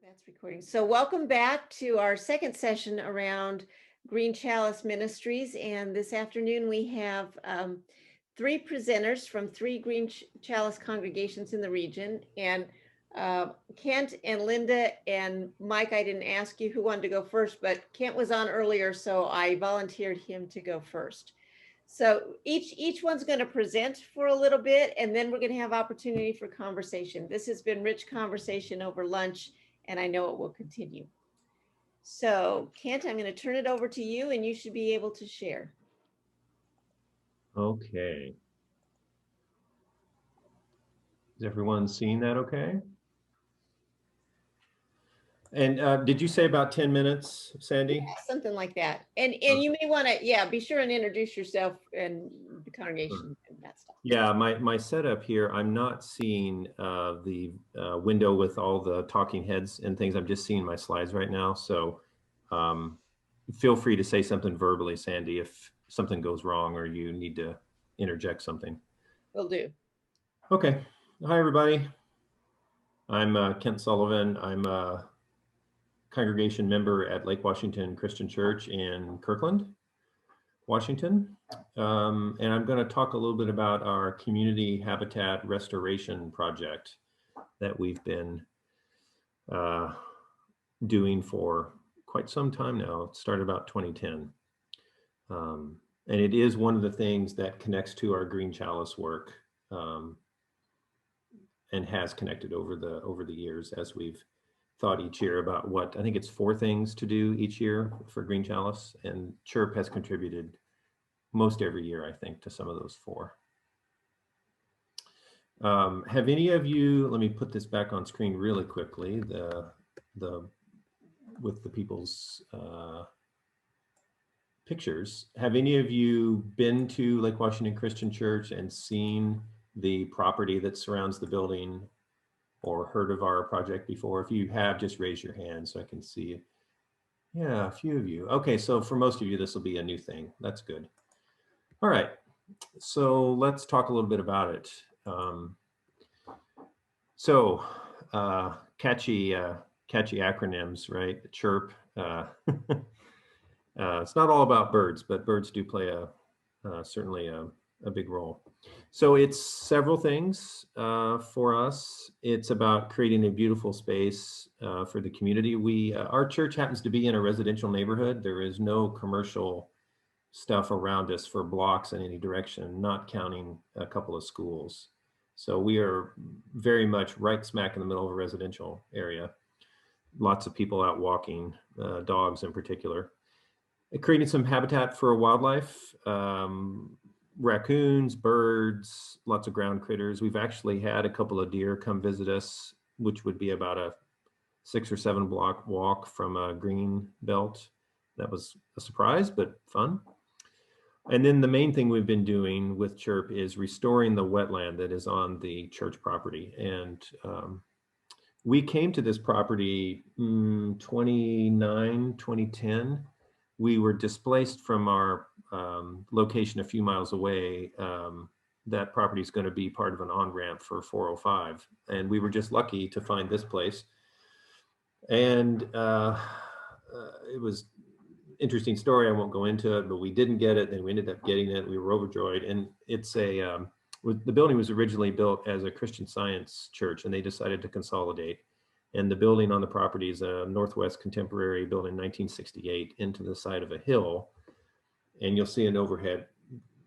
That's recording. So welcome back to our second session around Green Chalice Ministries. And this afternoon we have three presenters from three Green Chalice congregations in the region. And Kent and Linda and Mike, I didn't ask you who wanted to go first, but Kent was on earlier, so I volunteered him to go first. So each one's going to present for a little bit, and then we're going to have opportunity for conversation. This has been rich conversation over lunch, and I know it will continue. So Kent, I'm going to turn it over to you, and you should be able to share. Okay. Is everyone seeing that okay? And did you say about 10 minutes, Sandy? Yeah, something like that. And you may want to, be sure and introduce yourself and the congregation and that stuff. Yeah, my setup here, I'm not seeing the window with all the talking heads and things. I'm just seeing my slides right now. So feel free to say something verbally, Sandy, if something goes wrong or you need to interject something. Will do. Okay. Hi, everybody. I'm Kent Sullivan. I'm a congregation member at Lake Washington Christian Church in Kirkland, Washington. And I'm going to talk a little bit about our community habitat restoration project that we've been doing for quite some time now. It started about 2010. And it is one of the things that connects to our Green Chalice work and has connected over the years as we've thought each year about what, I think it's 4 things to do each year for Green Chalice, and Chirp has contributed most every year, I think, to some of those 4. Have any of you, let me put this back on screen really quickly, with the people's pictures. Have any of you been to Lake Washington Christian Church and seen the property that surrounds the building or heard of our project before? If you have, just raise your hand so I can see you. Yeah, a few of you. Okay, so for most of you, this will be a new thing. That's good. All right, so let's talk a little bit about it. Catchy acronyms, right? CHIRP. It's not all about birds, but birds do play certainly a big role. So it's several things for us. It's about creating a beautiful space for the community. Our church happens to be in a residential neighborhood. There is no commercial stuff around us for blocks in any direction, not counting a couple of schools. So we are very much right smack in the middle of a residential area. Lots of people out walking, dogs in particular. Creating some habitat for wildlife, raccoons, birds, lots of ground critters. We've actually had a couple of deer come visit us, which would be about a 6 or 7 block walk from a green belt. That was a surprise, but fun. And then the main thing we've been doing with Chirp is restoring the wetland that is on the church property. And we came to this property 2010. We were displaced from our location a few miles away. That property is going to be part of an on-ramp for 405. And we were just lucky to find this place. And it was interesting story. I won't go into it, but we didn't get it. Then we ended up getting it. We were overjoyed. And it's the building was originally built as a Christian Science church, and they decided to consolidate. And the building on the property is a Northwest Contemporary built in 1968 into the side of a hill. And you'll see an overhead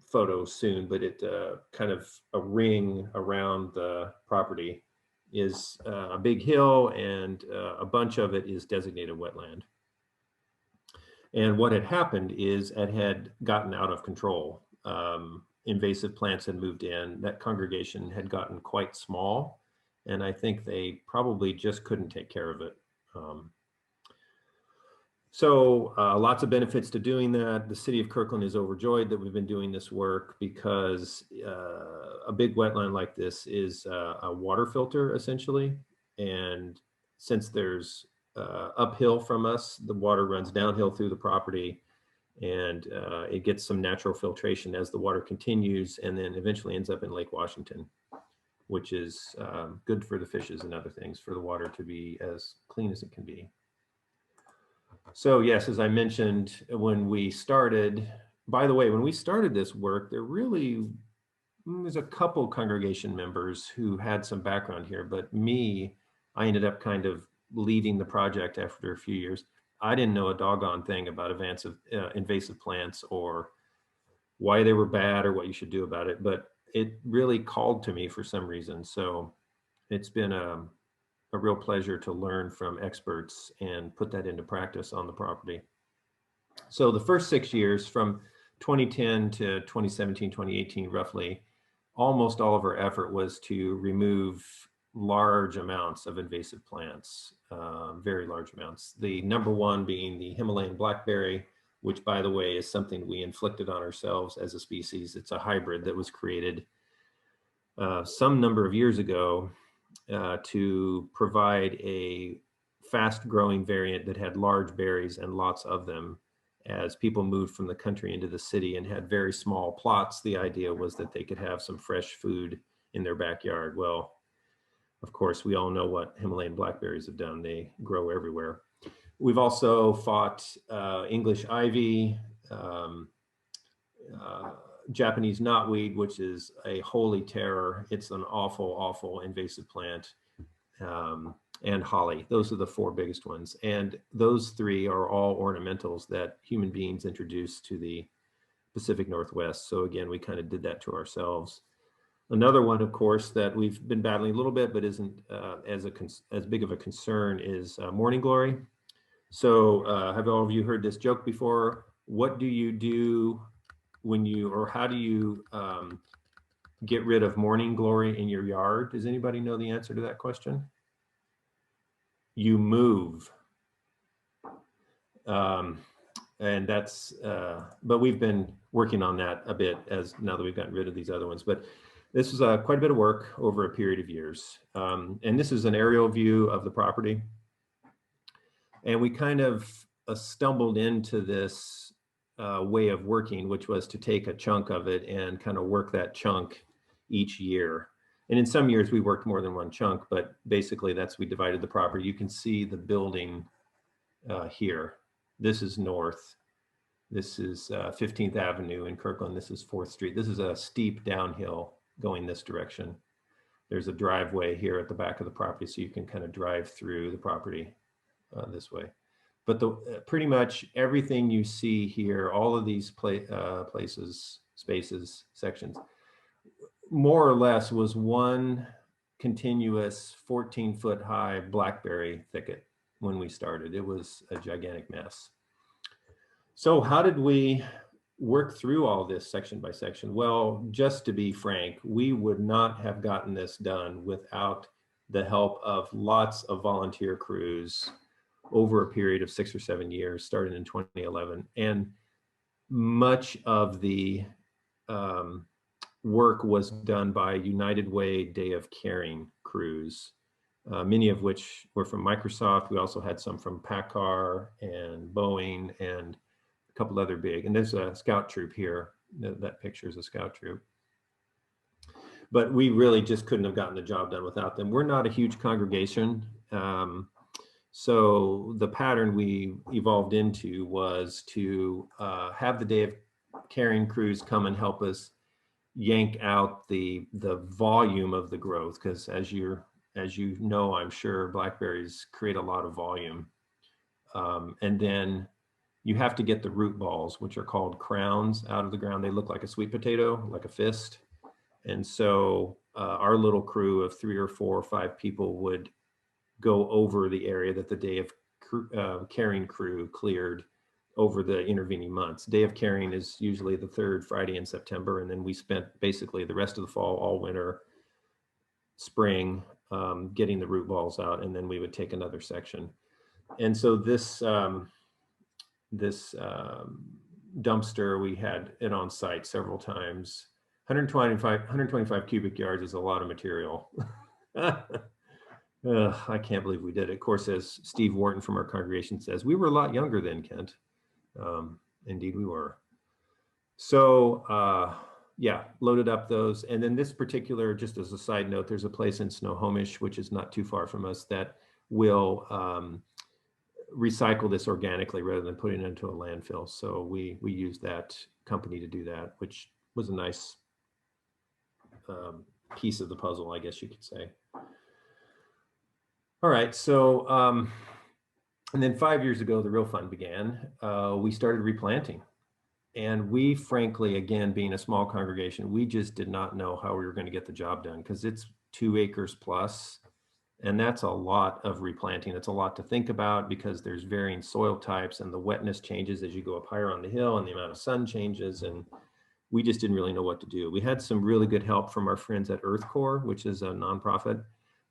photo soon, but it kind of a ring around the property is a big hill, and a bunch of it is designated wetland. And what had happened is it had gotten out of control. Invasive plants had moved in. That congregation had gotten quite small, and I think they probably just couldn't take care of it. So lots of benefits to doing that. The city of Kirkland is overjoyed that we've been doing this work because a big wetland like this is a water filter, essentially. And since there's uphill from us, the water runs downhill through the property, and it gets some natural filtration as the water continues and then eventually ends up in Lake Washington. which is good for the fishes and other things, for the water to be as clean as it can be. So yes, as I mentioned, when we started, by the way, when we started this work, there really was a couple congregation members who had some background here, but me, I ended up kind of leading the project after a few years. I didn't know a doggone thing about invasive plants or why they were bad or what you should do about it, but it really called to me for some reason. So it's been a real pleasure to learn from experts and put that into practice on the property. So the first 6 years, from 2010 to 2017, 2018, roughly, almost all of our effort was to remove large amounts of invasive plants, very large amounts. The number one being the Himalayan blackberry, which, by the way, is something we inflicted on ourselves as a species. It's a hybrid that was created some number of years ago to provide a fast-growing variant that had large berries and lots of them. As people moved from the country into the city and had very small plots, the idea was that they could have some fresh food in their backyard. Well, of course, we all know what Himalayan blackberries have done. They grow everywhere. We've also fought English ivy, Japanese knotweed, which is a holy terror. It's an awful, awful invasive plant. And holly. Those are the four biggest ones. And those three are all ornamentals that human beings introduced to the Pacific Northwest. So again, we kind of did that to ourselves. Another one, of course, that we've been battling a little bit, but isn't as big of a concern is morning glory. So have all of you heard this joke before? What do you do when how do you get rid of morning glory in your yard? Does anybody know the answer to that question? You move. And that's, but we've been working on that a bit now that we've gotten rid of these other ones. But this was quite a bit of work over a period of years. And this is an aerial view of the property. And we kind of stumbled into this way of working, which was to take a chunk of it and kind of work that chunk each year. And in some years we worked more than one chunk, but basically we divided the property. You can see the building here. This is north. This is 15th Avenue in Kirkland. This is 4th Street. This is a steep downhill going this direction. There's a driveway here at the back of the property, so you can kind of drive through the property this way. But pretty much everything you see here, all of these places, spaces, sections, more or less was one continuous 14-foot high blackberry thicket when we started. It was a gigantic mess. So how did we work through all this section by section? Well, just to be frank, we would not have gotten this done without the help of lots of volunteer crews over a period of 6 or 7 years, starting in 2011. And much of the work was done by United Way Day of Caring crews, many of which were from Microsoft. We also had some from PACCAR and Boeing and a couple other big, and there's a scout troop here. That picture is a scout troop. But we really just couldn't have gotten the job done without them. We're not a huge congregation. So the pattern we evolved into was to have the Day of Caring crews come and help us yank out the volume of the growth, because as you know, I'm sure blackberries create a lot of volume. And then you have to get the root balls, which are called crowns, out of the ground. They look like a sweet potato, like a fist. And so our little crew of 3 or 4 or 5 people would go over the area that the Day of Caring crew cleared over the intervening months. Day of Caring is usually the 3rd Friday in September, and then we spent basically the rest of the fall, all winter, spring, getting the root balls out, and then we would take another section. And so this dumpster, we had it on site several times. 125 cubic yards is a lot of material. I can't believe we did it. Of course, as Steve Wharton from our congregation says, we were a lot younger then, Kent. Indeed we were. So Yeah, loaded up those. And then this particular, just as a side note, there's a place in Snohomish, which is not too far from us, that will recycle this organically rather than putting it into a landfill. So we use that company to do that, which was a nice piece of the puzzle, I guess you could say. All right, so and then 5 years ago, the real fun began. We started replanting. And we, frankly, again, being a small congregation, we just did not know how we were going to get the job done, because it's 2 acres plus. And that's a lot of replanting. It's a lot to think about, because there's varying soil types and the wetness changes as you go up higher on the hill, and the amount of sun changes. And we just didn't really know what to do. We had some really good help from our friends at Earth Corps, which is a nonprofit.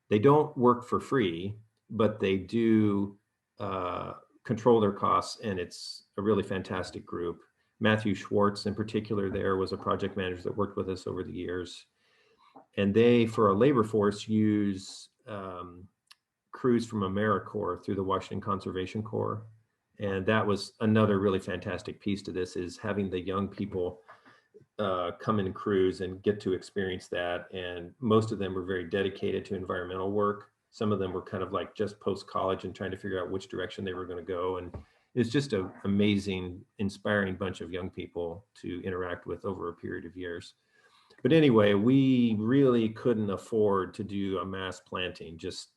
They don't work for free, but they do control their costs, and it's a really fantastic group. Matthew Schwartz in particular there was a project manager that worked with us over the years. And they, for our labor force, use crews from AmeriCorps through the Washington Conservation Corps. And that was another really fantastic piece to this, is having the young people come in crews and get to experience that. And most of them were very dedicated to environmental work. Some of them were kind of like just post-college and trying to figure out which direction they were going to go. And it's just an amazing, inspiring bunch of young people to interact with over a period of years. But anyway, we really couldn't afford to do a mass planting, just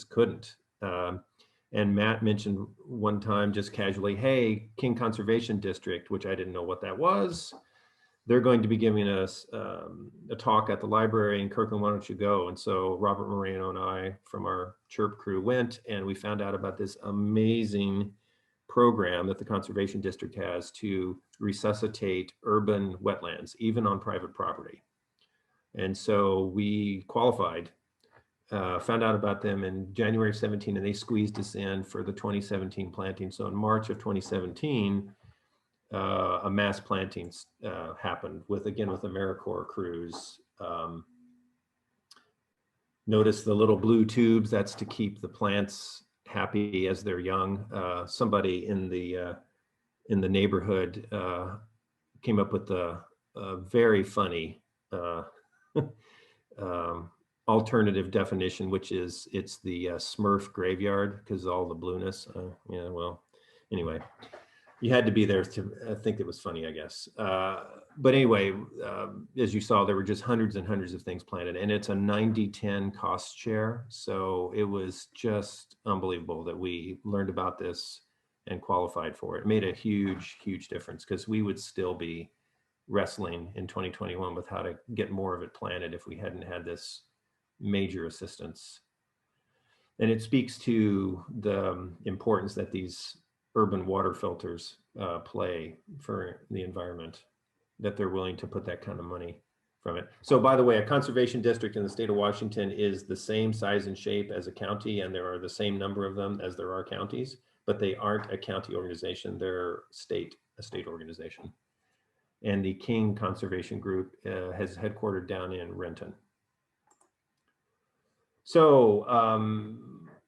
couldn't. And Matt mentioned one time just casually, hey, King Conservation District, which I didn't know what that was, they're going to be giving us a talk at the library in Kirkland, why don't you go? And so Robert Moreno and I from our CHIRP crew went, and we found out about this amazing program that the Conservation District has to resuscitate urban wetlands, even on private property. And so we qualified, found out about them in January 17, and they squeezed us in for the 2017 planting. So in March of 2017, a mass planting happened with AmeriCorps crews. Notice the little blue tubes, that's to keep the plants happy as they're young. Somebody in the neighborhood came up with a very funny alternative definition, which is it's the Smurf graveyard, because all the blueness. Yeah, well, anyway, you had to be there to think it was funny, I guess. But anyway, as you saw, there were just hundreds and hundreds of things planted, and it's a 90-10 cost share. So it was just unbelievable that we learned about this and qualified for it. It made a huge, huge difference, because we would still be wrestling in 2021 with how to get more of it planted if we hadn't had this major assistance. And it speaks to the importance that these urban water filters play for the environment, that they're willing to put that kind of money from it. So by the way, a conservation district in the state of Washington is the same size and shape as a county, and there are the same number of them as there are counties, but they aren't a county organization, they're a state organization. And the King Conservation Group has headquartered down in Renton. So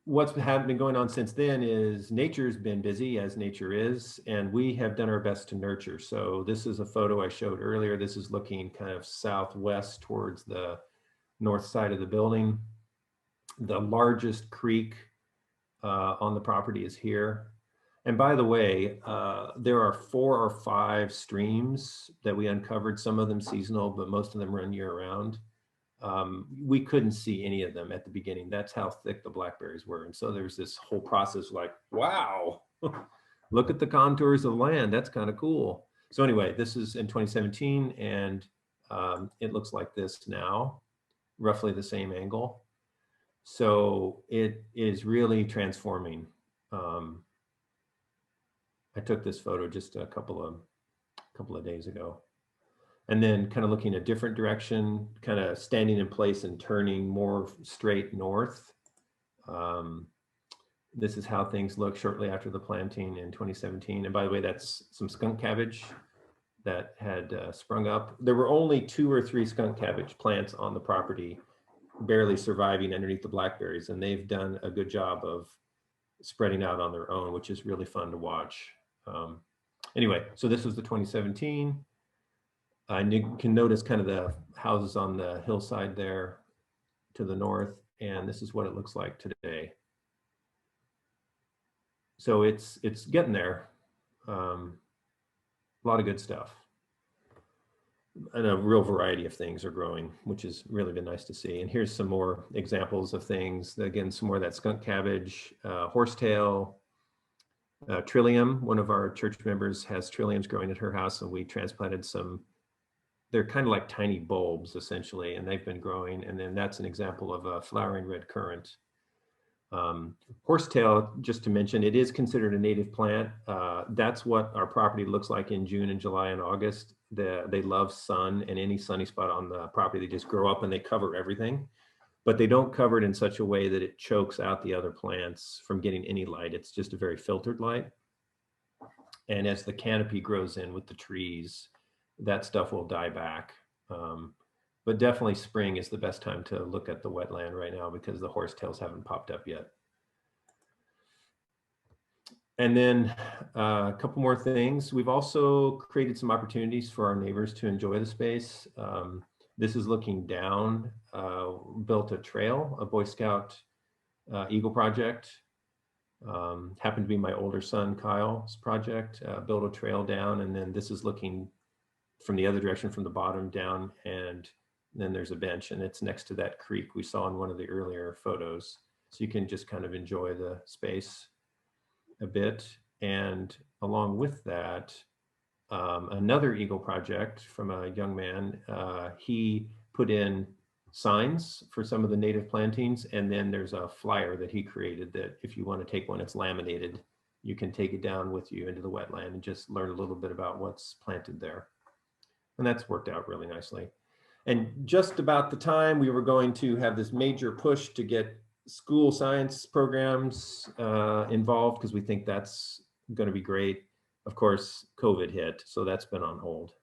what's been going on since then is nature's been busy, as nature is, and we have done our best to nurture. So this is a photo I showed earlier. This is looking kind of southwest towards the north side of the building. The largest creek on the property is here. And by the way, there are 4 or 5 streams that we uncovered, some of them seasonal, but most of them run year round. We couldn't see any of them at the beginning. That's how thick the blackberries were. And so there's this whole process like, wow, look at the contours of land. That's kind of cool. So anyway, this is in 2017, and it looks like this now, roughly the same angle. So it is really transforming. I took this photo just a couple of days ago. And then kind of looking a different direction, kind of standing in place and turning more straight north. This is how things look shortly after the planting in 2017. And by the way, that's some skunk cabbage that had sprung up. There were only 2 or 3 skunk cabbage plants on the property, barely surviving underneath the blackberries. And they've done a good job of spreading out on their own, which is really fun to watch. Anyway, so this was the 2017. You can notice kind of the houses on the hillside there to the north, and this is what it looks like today. So it's getting there. A lot of good stuff. And a real variety of things are growing, which has really been nice to see. And here's some more examples of things. Again, some more of that skunk cabbage, horsetail, trillium. One of our church members has trilliums growing at her house, and we transplanted some. They're kind of like tiny bulbs, essentially, and they've been growing. And then that's an example of a flowering red currant. Horsetail, just to mention, it is considered a native plant. That's what our property looks like in June and July and August. They love sun, and any sunny spot on the property, they just grow up and they cover everything. But they don't cover it in such a way that it chokes out the other plants from getting any light. It's just a very filtered light. And as the canopy grows in with the trees, that stuff will die back. But definitely spring is the best time to look at the wetland right now because the horsetails haven't popped up yet. And then a couple more things. We've also created some opportunities for our neighbors to enjoy the space. This is looking down, built a trail, a Boy Scout Eagle project. Happened to be my older son, Kyle's project, built a trail down. And then this is looking from the other direction, from the bottom down, and then there's a bench, and it's next to that creek we saw in one of the earlier photos. So you can just kind of enjoy the space a bit. And along with that, another Eagle project from a young man, he put in signs for some of the native plantings, and then there's a flyer that he created that if you want to take one, it's laminated, you can take it down with you into the wetland and just learn a little bit about what's planted there. And that's worked out really nicely. And just about the time we were going to have this major push to get school science programs involved, because we think that's going to be great. Of course, COVID hit, so that's been on hold.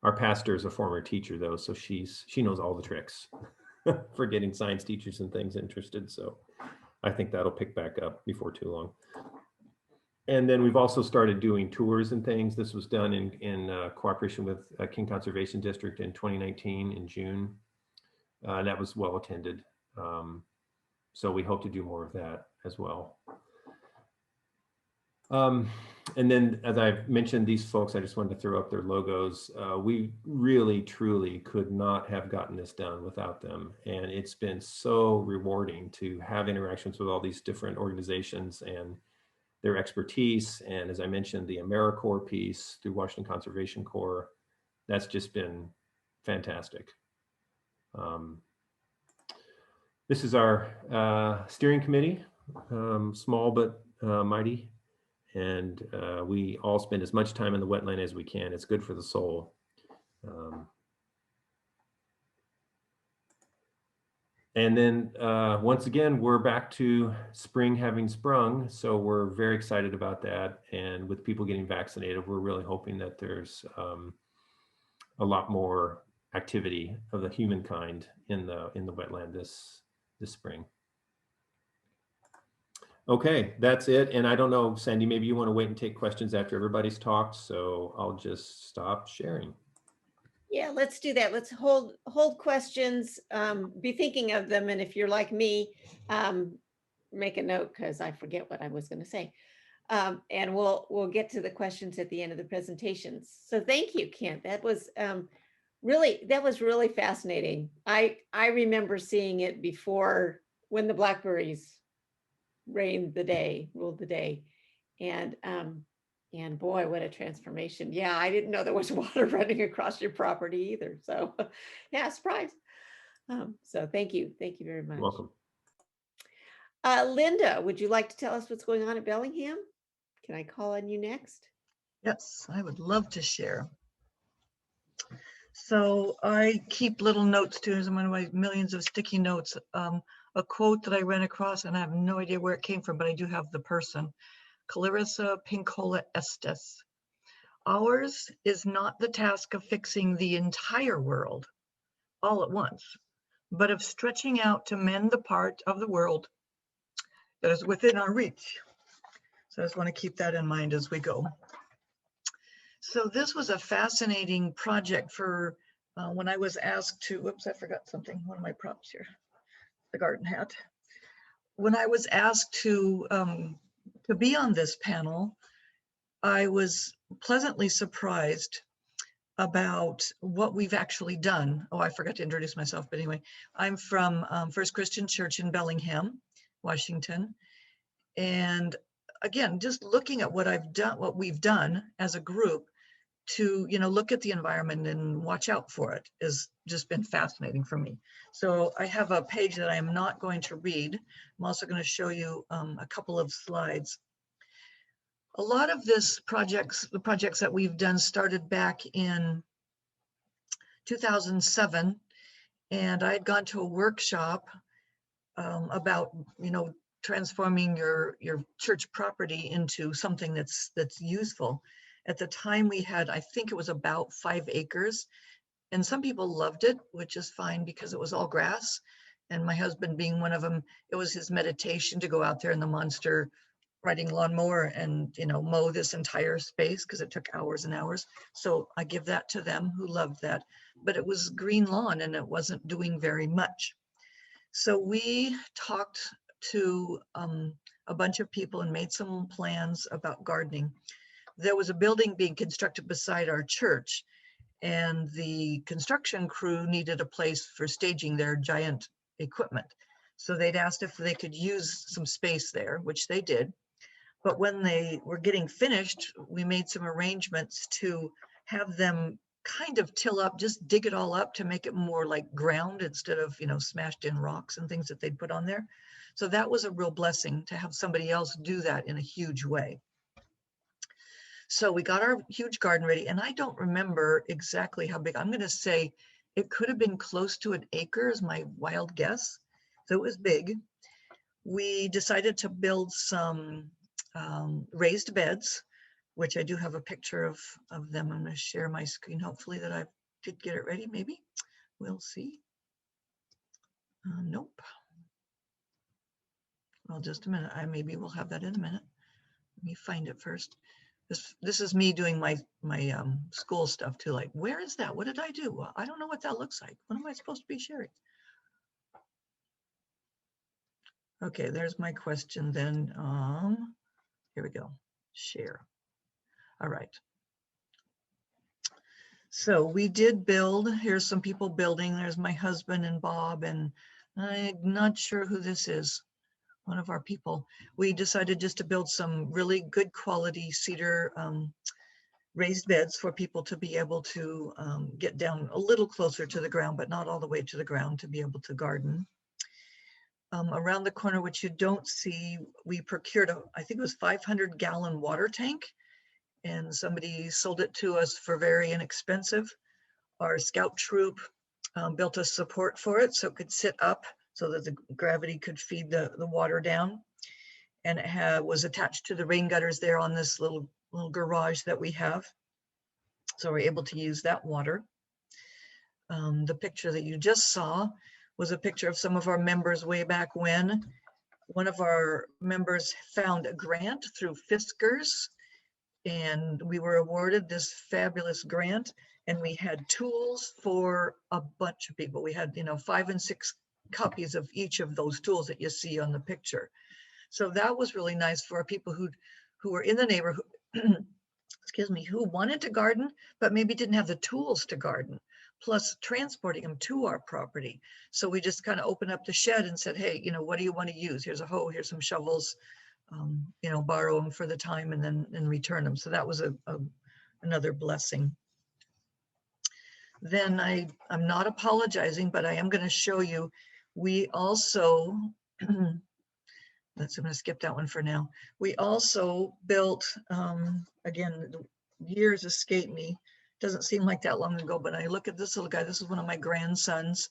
Our pastor is a former teacher, though, so she knows all the tricks for getting science teachers and things interested. So I think that'll pick back up before too long. And then we've also started doing tours and things. This was done in cooperation with King Conservation District in 2019 in June. And that was well attended. So we hope to do more of that as well. And then, as I've mentioned, these folks, I just wanted to throw up their logos. We really, truly could not have gotten this done without them. And it's been so rewarding to have interactions with all these different organizations and their expertise. And as I mentioned, the AmeriCorps piece through Washington Conservation Corps, that's just been fantastic. This is our steering committee, small but mighty. And we all spend as much time in the wetland as we can. It's good for the soul. And then once again, we're back to spring having sprung. So we're very excited about that. And with people getting vaccinated, we're really hoping that there's a lot more activity of the humankind in the wetland this spring. Okay, that's it. And I don't know, Sandy, maybe you want to wait and take questions after everybody's talked. So I'll just stop sharing. Yeah, let's do that. Let's hold questions, be thinking of them. And if you're like me, make a note because I forget what I was going to say. And we'll get to the questions at the end of the presentations. So thank you, Kent. That was really fascinating. I remember seeing it before when the blackberries ruled the day. And boy, what a transformation. Yeah, I didn't know there was water running across your property either. So yeah, surprise. So thank you. Thank you very much. You're welcome. Linda, would you like to tell us what's going on at Bellingham? Can I call on you next? Yes, I would love to share. So I keep little notes too, as one of my millions of sticky notes. A quote that I ran across, and I have no idea where it came from, but I do have the person. Clarissa Pinkola Estes. Ours is not the task of fixing the entire world all at once, but of stretching out to mend the part of the world that is within our reach. So I just want to keep that in mind as we go. So this was a fascinating project for when I was asked to, whoops, I forgot something, one of my props here, the garden hat. When I was asked to be on this panel, I was pleasantly surprised about what we've actually done. Oh, I forgot to introduce myself, but anyway, I'm from First Christian Church in Bellingham, Washington. And again, just looking at what I've done, what we've done as a group to, look at the environment and watch out for it has just been fascinating for me. So I have a page that I'm not going to read. I'm also going to show you a couple of slides. A lot of the projects that we've done started back in 2007, and I had gone to a workshop about, transforming your church property into something that's useful. At the time we had, I think it was about 5 acres, and some people loved it, which is fine because it was all grass. And my husband being one of them, it was his meditation to go out there in the monster riding lawnmower and, mow this entire space because it took hours and hours. So I give that to them who loved that, but it was green lawn and it wasn't doing very much. So we talked to a bunch of people and made some plans about gardening. There was a building being constructed beside our church, and the construction crew needed a place for staging their giant equipment. So they'd asked if they could use some space there, which they did. But when they were getting finished, we made some arrangements to have them kind of till up, just dig it all up to make it more like ground instead of, smashed in rocks and things that they'd put on there. So that was a real blessing to have somebody else do that in a huge way. So we got our huge garden ready, and I don't remember exactly how big. I'm going to say it could have been close to an acre is my wild guess. So it was big. We decided to build some raised beds, which I do have a picture of them. I'm going to share my screen. Hopefully that I did get it ready. Maybe we'll see. Nope. Well, just a minute. Maybe we'll have that in a minute. Let me find it first. This is me doing my school stuff too. Like, where is that? What did I do? Well, I don't know what that looks like. What am I supposed to be sharing? Okay, there's my question then. Here we go. Share. All right. So we did build. Here's some people building. There's my husband and Bob, and I'm not sure who this is. One of our people. We decided just to build some really good quality cedar raised beds for people to be able to get down a little closer to the ground, but not all the way to the ground, to be able to garden. Around the corner, which you don't see, we procured I think it was 500-gallon water tank, and somebody sold it to us for very inexpensive. Our scout troop built a support for it so it could sit up so that the gravity could feed the water down. And it was attached to the rain gutters there on this little garage that we have. So we're able to use that water. The picture that you just saw was a picture of some of our members way back when. One of our members found a grant through Fiskars, and we were awarded this fabulous grant, and we had tools for a bunch of people. We had 5 and 6 copies of each of those tools that you see on the picture. So that was really nice for people who were in the neighborhood, excuse me, who wanted to garden, but maybe didn't have the tools to garden, plus transporting them to our property. So we just kind of opened up the shed and said, hey, what do you want to use? Here's a hoe, here's some shovels, borrow them for the time and then return them. So that was another blessing. Then I'm not apologizing, but I am going to show you. We also, I'm going to skip that one for now. We also built, again, years escape me. Doesn't seem like that long ago, but I look at this little guy. This is one of my grandsons.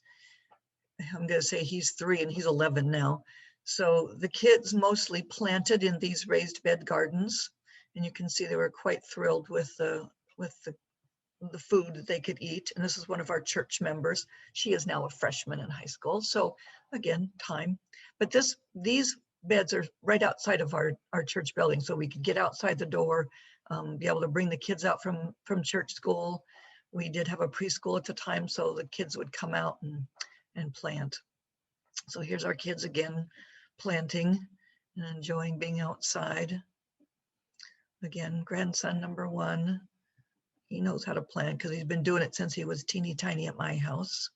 I'm going to say he's 3 and he's 11 now. So the kids mostly planted in these raised bed gardens, and you can see they were quite thrilled with the food that they could eat. And this is one of our church members. She is now a freshman in high school. So again, time. But these beds are right outside of our church building, so we could get outside the door. be able to bring the kids out from church school. We did have a preschool at the time, so the kids would come out and plant. So here's our kids again, planting and enjoying being outside. Again, grandson number 1, he knows how to plant because he's been doing it since he was teeny tiny at my house.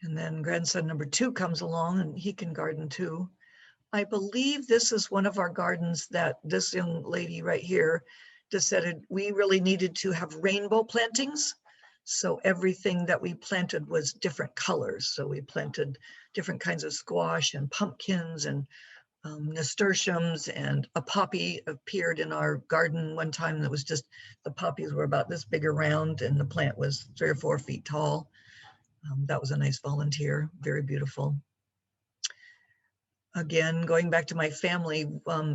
And then grandson number 2 comes along and he can garden too. I believe this is one of our gardens that this young lady right here decided we really needed to have rainbow plantings. So everything that we planted was different colors. So we planted different kinds of squash and pumpkins and nasturtiums, and a poppy appeared in our garden one time that was just, the poppies were about this big around and the plant was 3 or 4 feet tall. That was a nice volunteer, very beautiful. Again, going back to my family,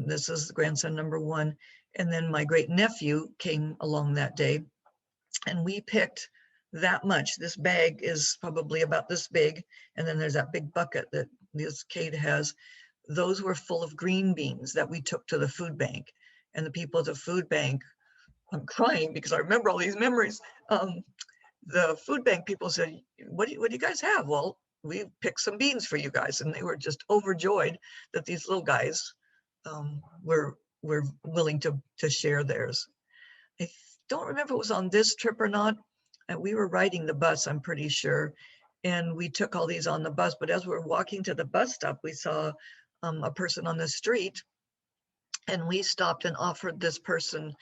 this is grandson number 1. And then my great nephew came along that day and we picked that much. This bag is probably about this big. And then there's that big bucket that this Kate has. Those were full of green beans that we took to the food bank. And the people at the food bank, I'm crying because I remember all these memories. The food bank people said, what do you guys have? Well, we picked some beans for you guys. And they were just overjoyed that these little guys were willing to share theirs. I don't remember if it was on this trip or not. We were riding the bus, I'm pretty sure. And we took all these on the bus. But as we were walking to the bus stop, we saw a person on the street. And we stopped and offered this person,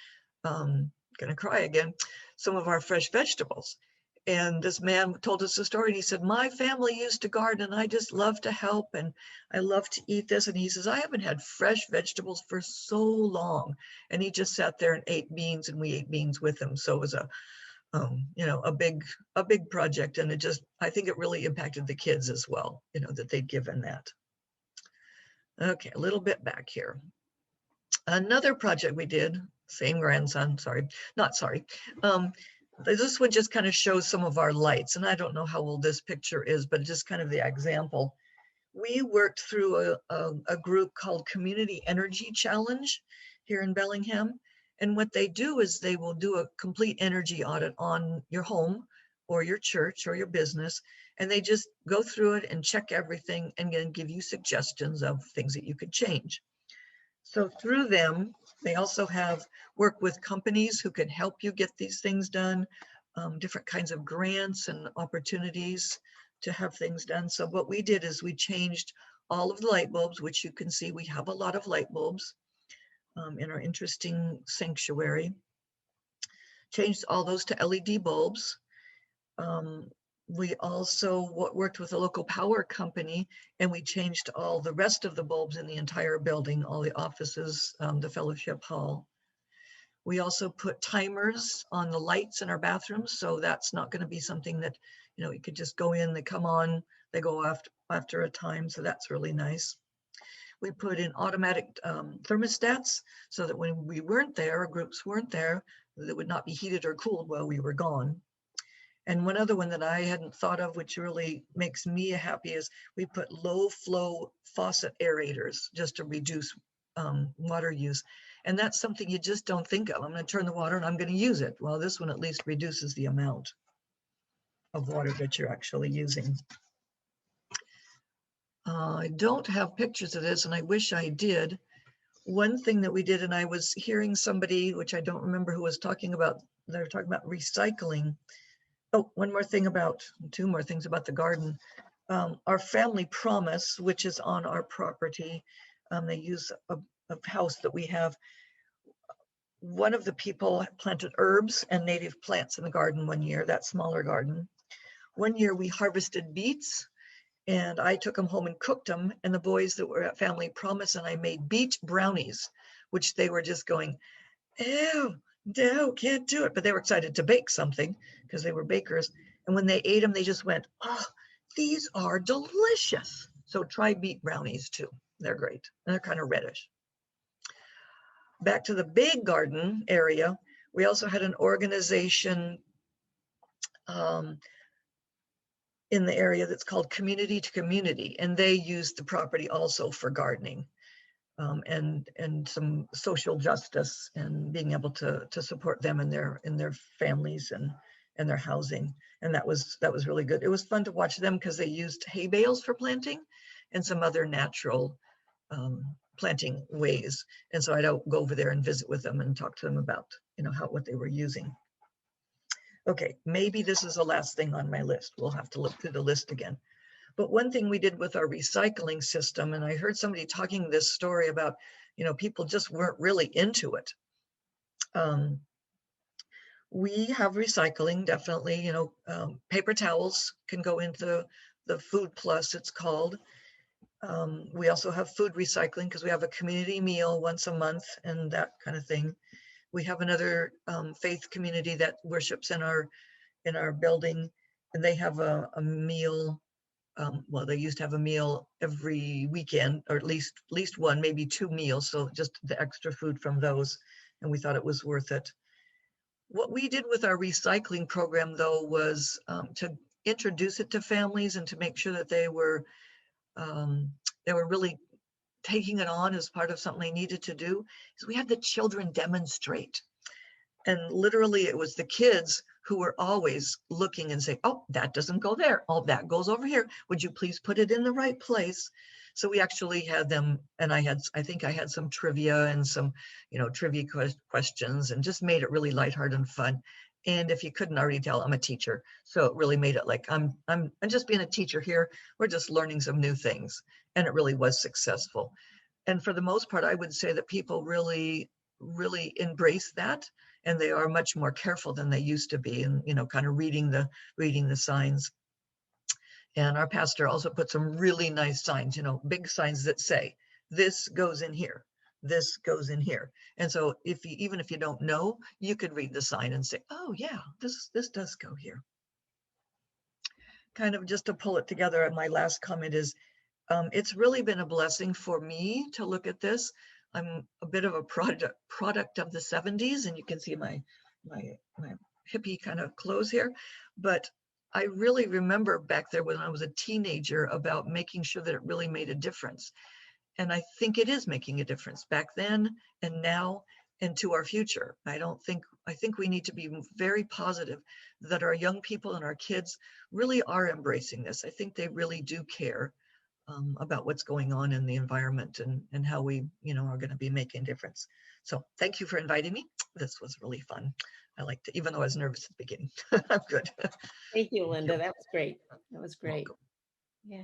gonna cry again, some of our fresh vegetables. And this man told us the story and he said, my family used to garden and I just love to help and I love to eat this. And he says, I haven't had fresh vegetables for so long. And he just sat there and ate beans and we ate beans with him. So it was a big project. And I think it really impacted the kids as well, that they'd given that. Okay, a little bit back here. Another project we did, same grandson, this one just kind of shows some of our lights, and I don't know how old this picture is, but just kind of the example. We worked through a group called Community Energy Challenge here in Bellingham, and what they do is they will do a complete energy audit on your home or your church or your business, and they just go through it and check everything and then give you suggestions of things that you could change. So through them, they also have work with companies who can help you get these things done, different kinds of grants and opportunities to have things done. So what we did is we changed all of the light bulbs, which you can see we have a lot of light bulbs in our interesting sanctuary. Changed all those to LED bulbs. We also worked with a local power company and we changed all the rest of the bulbs in the entire building, all the offices, the fellowship hall. We also put timers on the lights in our bathrooms. So that's not going to be something that, you could just go in, they come on, they go after a time. So that's really nice. We put in automatic thermostats so that when we weren't there, or groups weren't there, they would not be heated or cooled while we were gone. And one other one that I hadn't thought of, which really makes me happy, is we put low flow faucet aerators just to reduce water use. And that's something you just don't think of. I'm going to turn the water and I'm going to use it. Well, this one at least reduces the amount of water that you're actually using. I don't have pictures of this and I wish I did. One thing that we did, and I was hearing somebody, which I don't remember who was talking about, they were talking about recycling. Oh, two more things about the garden. Our family promise, which is on our property, they use a house that we have. One of the people planted herbs and native plants in the garden one year, that smaller garden. One year we harvested beets and I took them home and cooked them. And the boys that were at Family Promise and I made beet brownies, which they were just going, ew. No, can't do it. But they were excited to bake something because they were bakers. And when they ate them, they just went, oh, these are delicious. So try beet brownies too. They're great. And they're kind of reddish. Back to the big garden area, we also had an organization in the area that's called Community to Community. And they use the property also for gardening. and some social justice and being able to support them in their families and their housing. And that was really good. It was fun to watch them because they used hay bales for planting and some other natural planting ways. And so I'd go over there and visit with them and talk to them about, what they were using. Okay, maybe this is the last thing on my list. We'll have to look through the list again. But one thing we did with our recycling system, and I heard somebody talking this story about, people just weren't really into it. We have recycling, definitely, paper towels can go into the Food Plus, it's called. We also have food recycling because we have a community meal once a month and that kind of thing. We have another faith community that worships in our building, and they have a meal. Well, they used to have a meal every weekend, or at least one, maybe 2 meals. So just the extra food from those, and we thought it was worth it. What we did with our recycling program, though, was to introduce it to families and to make sure that they were really taking it on as part of something they needed to do. Is we had the children demonstrate. And literally it was the kids who were always looking and saying, oh, that doesn't go there. Oh, that goes over here. Would you please put it in the right place? So we actually had them, and I think I had some trivia and some, trivia questions, and just made it really lighthearted and fun. And if you couldn't already tell, I'm a teacher. So it really made it like, I'm just being a teacher here. We're just learning some new things. And it really was successful. And for the most part, I would say that people really, really embrace that. And they are much more careful than they used to be, and kind of reading the signs. And our pastor also put some really nice signs, big signs that say, this goes in here, this goes in here. And so even if you don't know, you could read the sign and say, oh yeah, this does go here. Kind of just to pull it together, my last comment is, it's really been a blessing for me to look at this. I'm a bit of a product of the 70s, and you can see my hippie kind of clothes here. But I really remember back there when I was a teenager about making sure that it really made a difference. And I think it is making a difference back then and now and to our future. I think we need to be very positive that our young people and our kids really are embracing this. I think they really do care about what's going on in the environment and how we, are going to be making a difference. So thank you for inviting me. This was really fun. I liked it, even though I was nervous at the beginning. I'm good. Thank you, Linda. That was great. That was great. Yeah.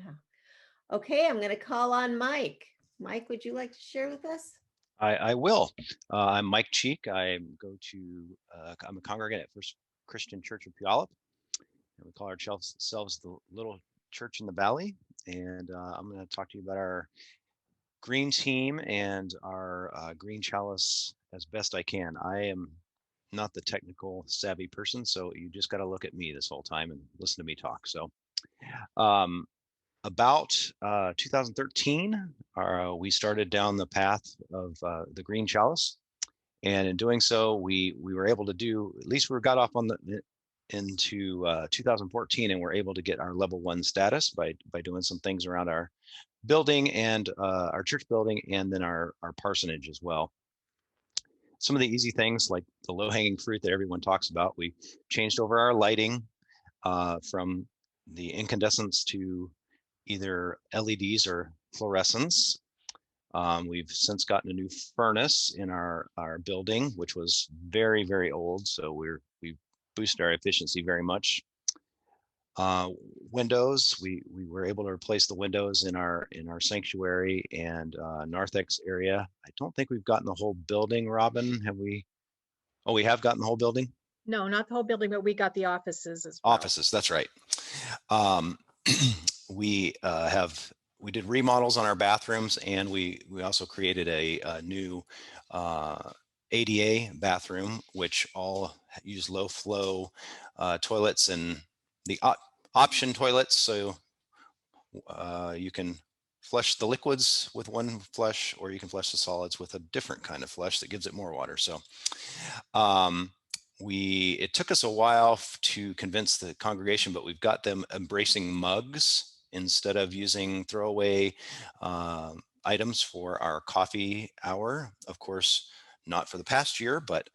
Okay, I'm going to call on Mike. Mike, would you like to share with us? I will. I'm Mike Cheek. I'm a congregant at First Christian Church of Puyallup, and we call ourselves the Little Church in the Valley. And I'm going to talk to you about our green team and our green chalice as best I can. I am not the technical savvy person, so you just got to look at me this whole time and listen to me talk. So about 2013, we started down the path of the green chalice. And in doing so, we were able to do, at least we got off on into 2014, and we're able to get our level 1 status by doing some things around our building and our church building, and then our parsonage as well. Some of the easy things, like the low-hanging fruit that everyone talks about, we changed over our lighting from the incandescents to either LEDs or fluorescents. We've since gotten a new furnace in our building, which was very, very old. So we boosted our efficiency very much. Windows, we were able to replace the windows in our sanctuary and narthex area. I don't think we've gotten the whole building, Robin. Have we? Oh, we have gotten the whole building? No, not the whole building, but we got the offices as well. Offices, that's right. We did remodels on our bathrooms, and we also created a new ADA bathroom, which all use low flow toilets and the option toilets. So you can flush the liquids with one flush, or you can flush the solids with a different kind of flush that gives it more water. So it took us a while to convince the congregation, but we've got them embracing mugs instead of using throwaway items for our coffee hour. Of course, not for the past year, but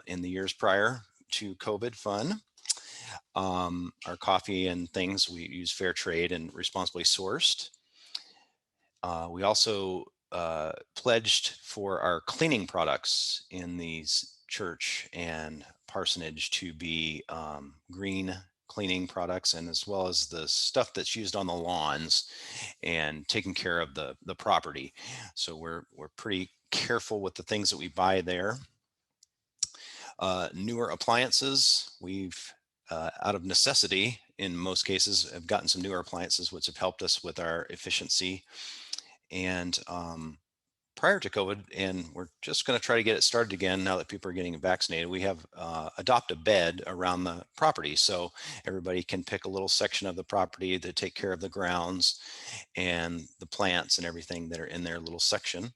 in the years prior to COVID fun. Our coffee and things, we use fair trade and responsibly sourced. We also pledged for our cleaning products in these church and parsonage to be green cleaning products, and as well as the stuff that's used on the lawns and taking care of the property. So we're pretty careful with the things that we buy there. Newer appliances, we've out of necessity in most cases have gotten some newer appliances which have helped us with our efficiency. And prior to COVID, and we're just going to try to get it started again now that people are getting vaccinated, we have adopt a bed around the property. So everybody can pick a little section of the property to take care of the grounds and the plants and everything that are in their little section.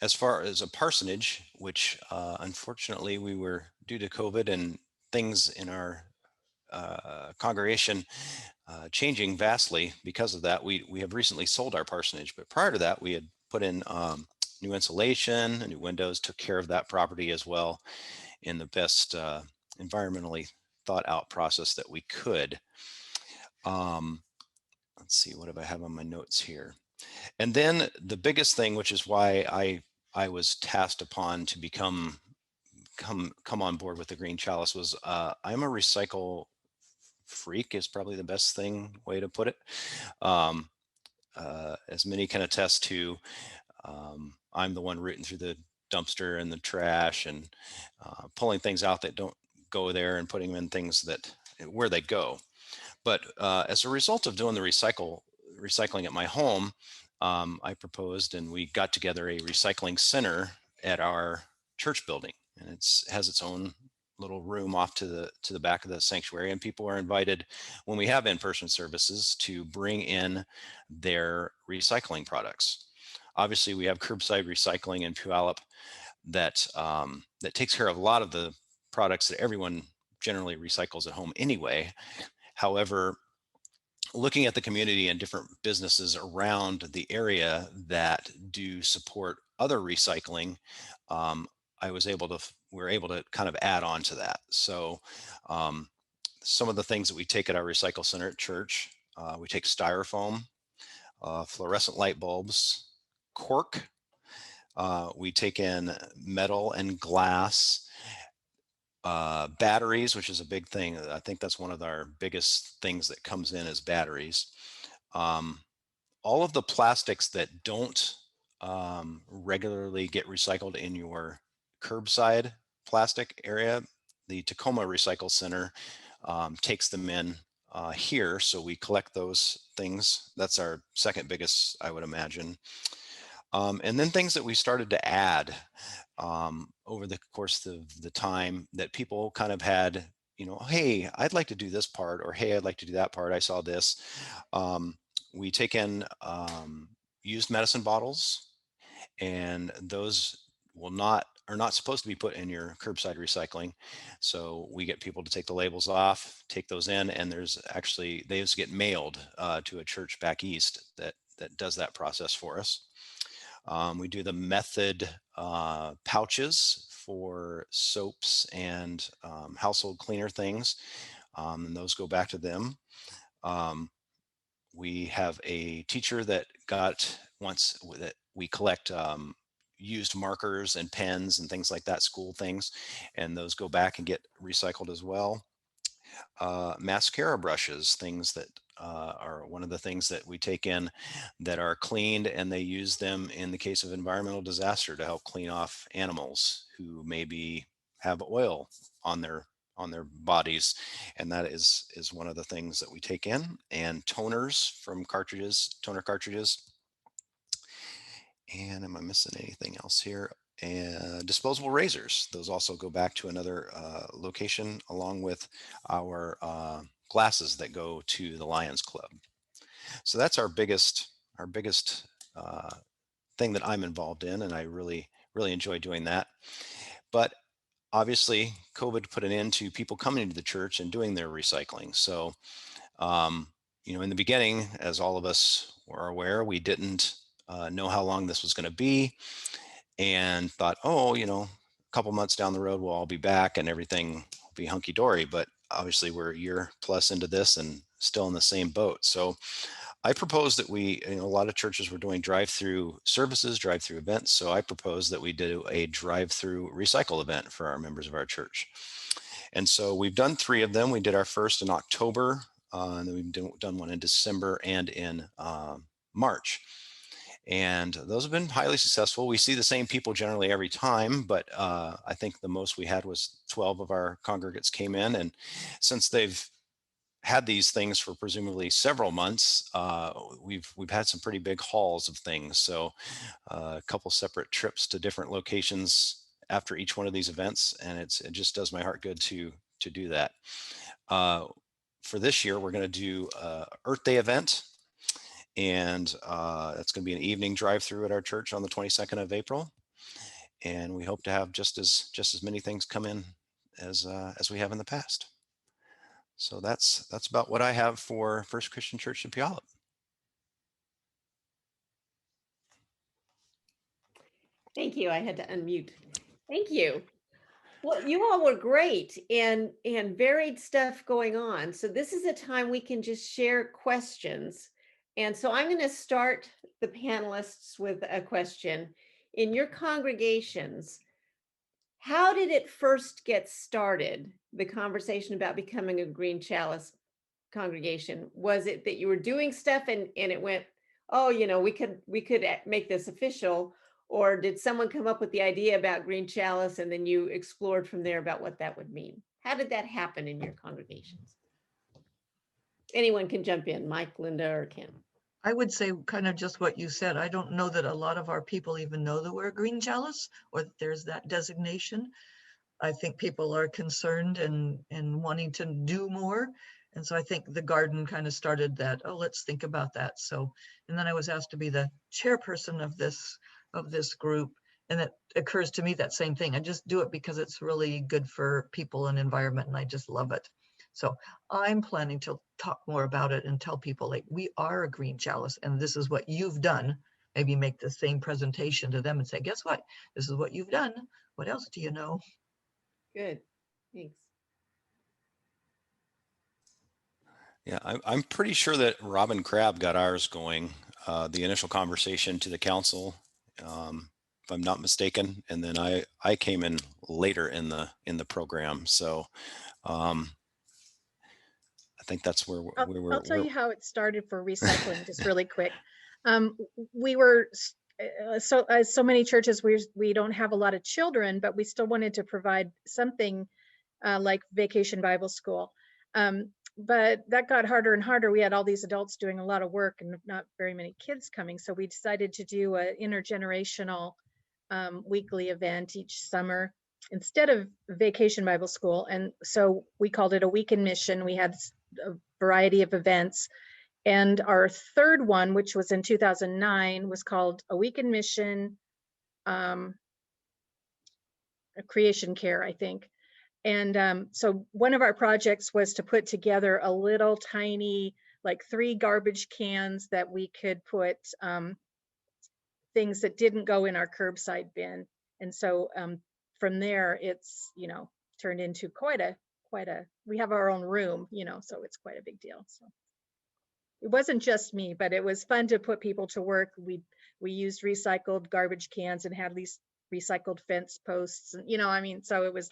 As far as a parsonage, which unfortunately we were, due to COVID and things in our congregation changing vastly because of that, we have recently sold our parsonage. But prior to that, we had put in new insulation, new windows, took care of that property as well in the best environmentally thought out process that we could. Let's see, what do I have on my notes here? And then the biggest thing, which is why I was tasked upon to come on board with the Green Chalice, was I'm a recycle freak is probably the best way to put it. As many can attest to, I'm the one rooting through the dumpster and the trash and pulling things out that don't go there and putting them in things that where they go. But as a result of doing the recycling at my home, I proposed and we got together a recycling center at our church building, and has its own little room off to the back of the sanctuary, and people are invited when we have in-person services to bring in their recycling products. Obviously, we have curbside recycling in Puyallup that takes care of a lot of the products that everyone generally recycles at home anyway. However, looking at the community and different businesses around the area that do support other recycling, we were able to kind of add on to that. So some of the things that we take at our recycle center at church, we take styrofoam, fluorescent light bulbs, cork, we take in metal and glass, batteries, which is a big thing. I think that's one of our biggest things that comes in is batteries. All of the plastics that don't regularly get recycled in your curbside plastic area, the Tacoma Recycle Center takes them in here. So we collect those things. That's our second biggest, I would imagine. And then things that we started to add over the course of the time that people kind of had, hey, I'd like to do this part, or hey, I'd like to do that part. I saw this. We take in used medicine bottles, and those are not supposed to be put in your curbside recycling. So we get people to take the labels off, take those in, and they just get mailed to a church back east that does that process for us. We do the method pouches for soaps and household cleaner things, and those go back to them. We have a teacher that we collect used markers and pens and things like that, school things, and those go back and get recycled as well. Mascara brushes, things that are one of the things that we take in that are cleaned, and they use them in the case of environmental disaster to help clean off animals who maybe have oil on their bodies, and that is one of the things that we take in. And toners from toner cartridges. And am I missing anything else here? And disposable razors, those also go back to another location, along with our glasses that go to the Lions Club. So that's our biggest thing that I'm involved in, and I really enjoy doing that. But obviously, COVID put an end to people coming into the church and doing their recycling. So in the beginning, as all of us were aware, we didn't know how long this was going to be, and thought, oh, a couple months down the road, we'll all be back and everything will be hunky dory. But obviously we're a year plus into this and still in the same boat. So I propose that a lot of churches were doing drive-through services, drive-through events. So I propose that we do a drive-through recycle event for our members of our church. And so we've done 3 of them. We did our first in October, and then we've done one in December and in March. And those have been highly successful. We see the same people generally every time, but I think the most we had was 12 of our congregates came in. And since they've had these things for presumably several months, we've had some pretty big hauls of things. So a couple separate trips to different locations after each one of these events, and it just does my heart good to do that. For this year, we're going to do Earth Day event, and that's going to be an evening drive-through at our church on the 22nd of April. And we hope to have just as many things come in as we have in the past. So that's about what I have for First Christian Church in Puyallup. Thank you. I had to unmute. Thank you. Well, you all were great and varied stuff going on. So this is a time we can just share questions. And so I'm going to start the panelists with a question. In your congregations, how did it first get started, the conversation about becoming a Green Chalice congregation? Was it that you were doing stuff and it went, oh, we could make this official? Or did someone come up with the idea about Green Chalice and then you explored from there about what that would mean? How did that happen in your congregations? Anyone can jump in, Mike, Linda, or Ken. I would say kind of just what you said. I don't know that a lot of our people even know that we're a Green Chalice or that there's that designation. I think people are concerned and wanting to do more. And so I think the garden kind of started that, oh, let's think about that. So, and then I was asked to be the chairperson of this group. And it occurs to me that same thing. I just do it because it's really good for people and environment, and I just love it. So I'm planning to talk more about it and tell people, like, we are a Green Chalice and this is what you've done. Maybe make the same presentation to them and say, guess what? This is what you've done. What else do you know? Good, thanks. Yeah, I'm pretty sure that Robin Crabb got ours going, the initial conversation to the council, if I'm not mistaken, and then I came in later in the program. So I think that's where I'll tell you how it started for recycling, just really quick. We were so many churches, we don't have a lot of children, but we still wanted to provide something like Vacation Bible School. But that got harder and harder. We had all these adults doing a lot of work and not very many kids coming. So we decided to do an intergenerational weekly event each summer instead of Vacation Bible School. And so we called it a Week in Mission. We had a variety of events. And our third one, which was in 2009, was called A Week in Mission, a Creation Care, I think. And so one of our projects was to put together a little tiny, like 3 garbage cans that we could put things that didn't go in our curbside bin. And so from there, it's, turned into quite a, we have our own room, so it's quite a big deal. So it wasn't just me, but it was fun to put people to work. We used recycled garbage cans and had these recycled fence posts, and so it was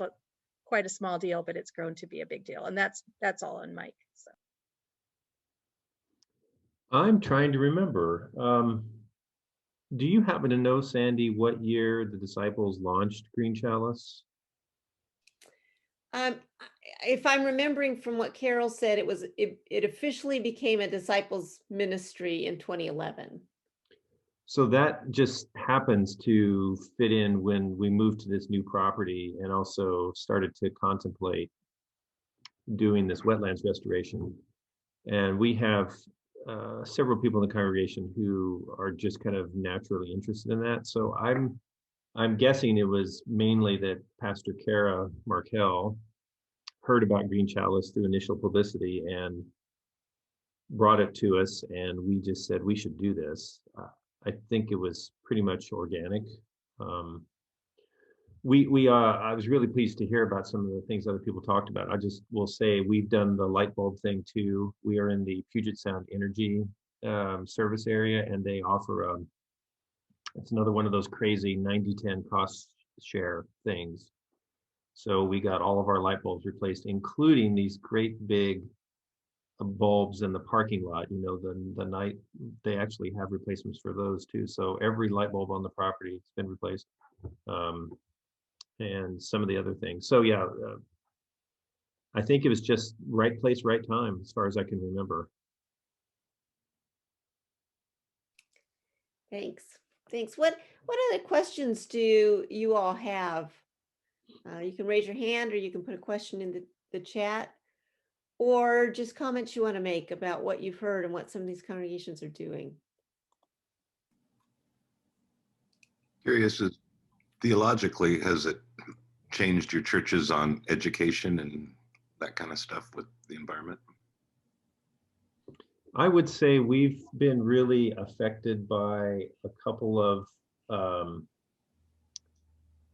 quite a small deal, but it's grown to be a big deal. And that's all on Mike. So I'm trying to remember. Do you happen to know, Sandy, what year the disciples launched Green Chalice? If I'm remembering from what Carol said, it officially became a disciples ministry in 2011. So that just happens to fit in when we moved to this new property and also started to contemplate doing this wetlands restoration. And we have several people in the congregation who are just kind of naturally interested in that. So I'm guessing it was mainly that Pastor Kara Markel heard about Green Chalice through initial publicity and brought it to us, and we just said we should do this. I think it was pretty much organic. Um, I was really pleased to hear about some of the things other people talked about. I just will say we've done the light bulb thing too. We are in the Puget Sound Energy service area, and they offer it's another one of those crazy 90-10 cost share things. So we got all of our light bulbs replaced, including these great big bulbs in the parking lot. You know, the night they actually have replacements for those too. So every light bulb on the property has been replaced. And some of the other things. So yeah, I think it was just right place, right time, as far as I can remember. Thanks. Thanks. What other questions do you all have? You can raise your hand, or you can put a question in the chat, or just comments you want to make about what you've heard and what some of these congregations are doing. Curious, is theologically, has it changed your churches on education and that kind of stuff with the environment? I would say we've been really affected by a couple of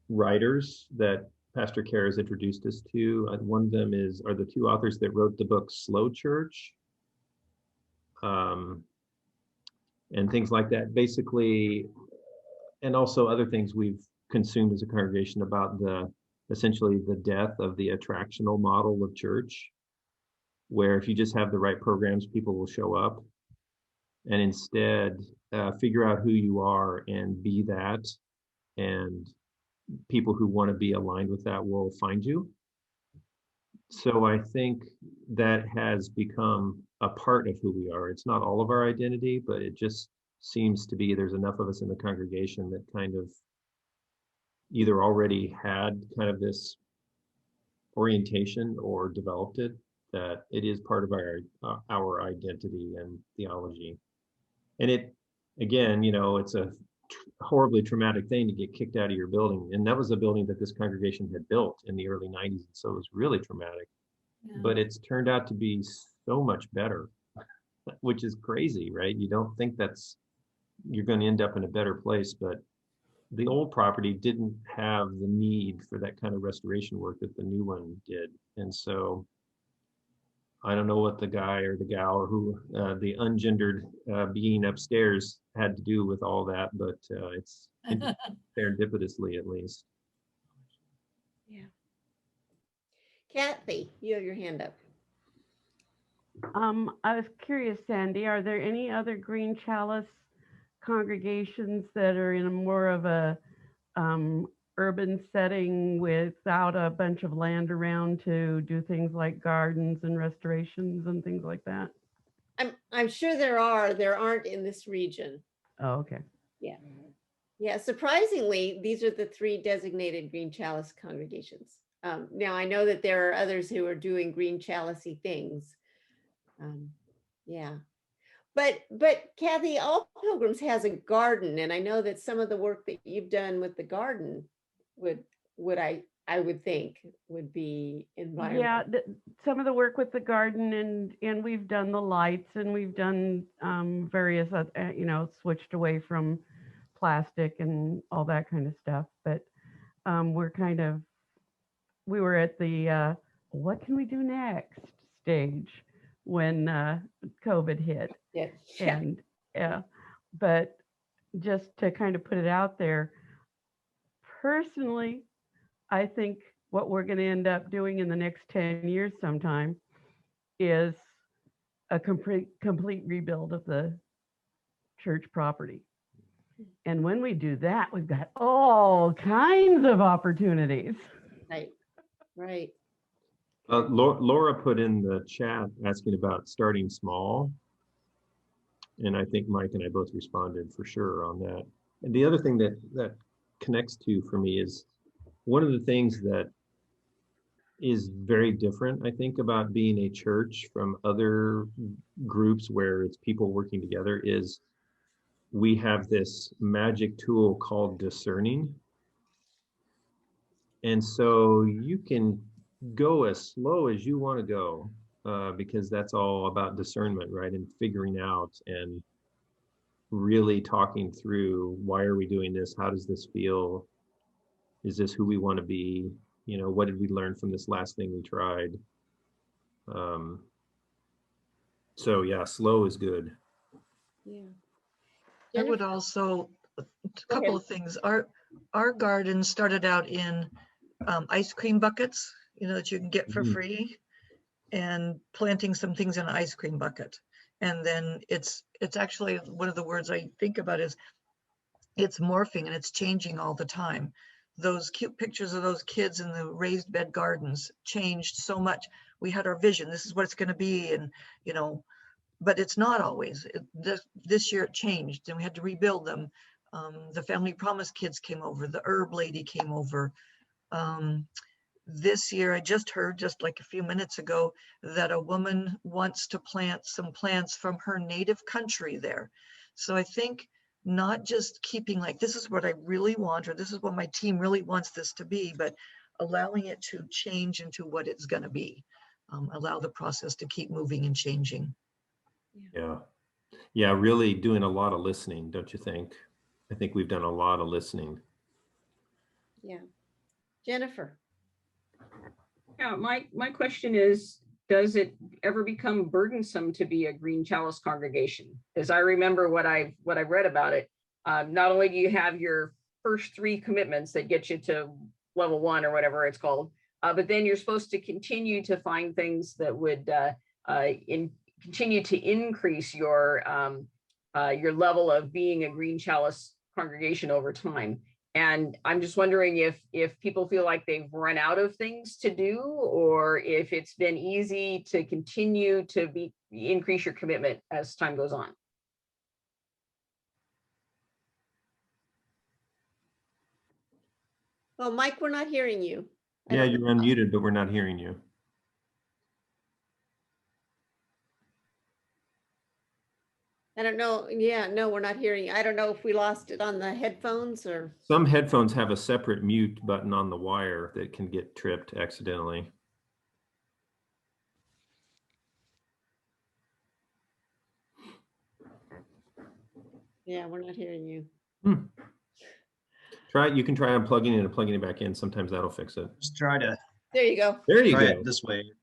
writers that Pastor Kerr has introduced us to. One of them are the two authors that wrote the book Slow Church, and things like that. Basically, and also other things we've consumed as a congregation about essentially the death of the attractional model of church, where if you just have the right programs, people will show up, and instead figure out who you are and be that, and people who want to be aligned with that will find you. So I think that has become a part of who we are. It's not all of our identity, but it just seems to be there's enough of us in the congregation that kind of either already had kind of this orientation or developed it, that it is part of our identity and theology. And it, again, you know, it's a horribly traumatic thing to get kicked out of your building. And that was a building that this congregation had built in the early 90s. So it was really traumatic. Yeah. But it's turned out to be so much better, which is crazy, right? You don't think you're going to end up in a better place, but the old property didn't have the need for that kind of restoration work that the new one did. And so I don't know what the guy or the gal or who the ungendered being upstairs had to do with all that, but it's serendipitously at least. Yeah. Kathy, you have your hand up. I was curious, Sandy, are there any other Green Chalice congregations that are in more of a urban setting without a bunch of land around to do things like gardens and restorations and things like that? I'm sure there aren't in this region. Oh, okay. Yeah. Yeah, surprisingly, these are the 3 designated Green Chalice congregations. Now I know that there are others who are doing Green Chalice-y things. Yeah. But Kathy, All Pilgrims has a garden, and I know that some of the work that you've done with the garden I would think would be environmental. Yeah, some of the work with the garden, and we've done the lights, and we've done various, switched away from plastic and all that kind of stuff. But we were at the what can we do next stage when COVID hit. Yeah. And but just to kind of put it out there, personally, I think what we're going to end up doing in the next 10 years sometime is a complete rebuild of the church property. And when we do that, we've got all kinds of opportunities. Right. Laura put in the chat asking about starting small. And I think Mike and I both responded for sure on that. And the other thing that connects to for me is one of the things that is very different, I think, about being a church from other groups where it's people working together is we have this magic tool called discerning. And so you can go as slow as you want to go. because that's all about discernment, right? And figuring out and really talking through, why are we doing this? How does this feel? Is this who we want to be? You know, what did we learn from this last thing we tried? So yeah, slow is good. Yeah. I would Jennifer? also, a Go couple ahead. of things. Our garden started out in ice cream buckets, that you can get for Mhm. free, and planting some things in an ice cream bucket. And then it's actually, one of the words I think about is it's morphing and it's changing all the time. Those cute pictures of those kids in the raised bed gardens changed so much. We had our vision, this is what it's going to be, and but it's not always. This year it changed and we had to rebuild them. The Family Promise kids came over, the herb lady came over. This year, I just heard, just like a few minutes ago, that a woman wants to plant some plants from her native country there. So I think not just keeping like, this is what I really want, or this is what my team really wants this to be, but allowing it to change into what it's going to be. Allow the process to keep moving and changing. Yeah. Yeah, really doing a lot of listening, don't you think? I think we've done a lot of listening. Yeah. Jennifer? Yeah, my question is, does it ever become burdensome to be a Green Chalice congregation? As I remember what I read about it, not only do you have your first 3 commitments that get you to level 1 or whatever it's called, but then you're supposed to continue to find things that would continue to increase your level of being a Green Chalice congregation over time. And I'm just wondering if people feel like they've run out of things to do, or if it's been easy to continue to increase your commitment as time goes on. Oh, Mike, we're not hearing you. I Yeah, don't you're know. unmuted, but we're not hearing you. I don't know. Yeah, no, we're not hearing you. I don't know if we lost it on the headphones or. Some headphones have a separate mute button on the wire that can get tripped accidentally. Yeah, we're not hearing you. You can try unplugging it and plugging it back in. Sometimes that'll fix it. Just try to There you go. There you try go. it this way. It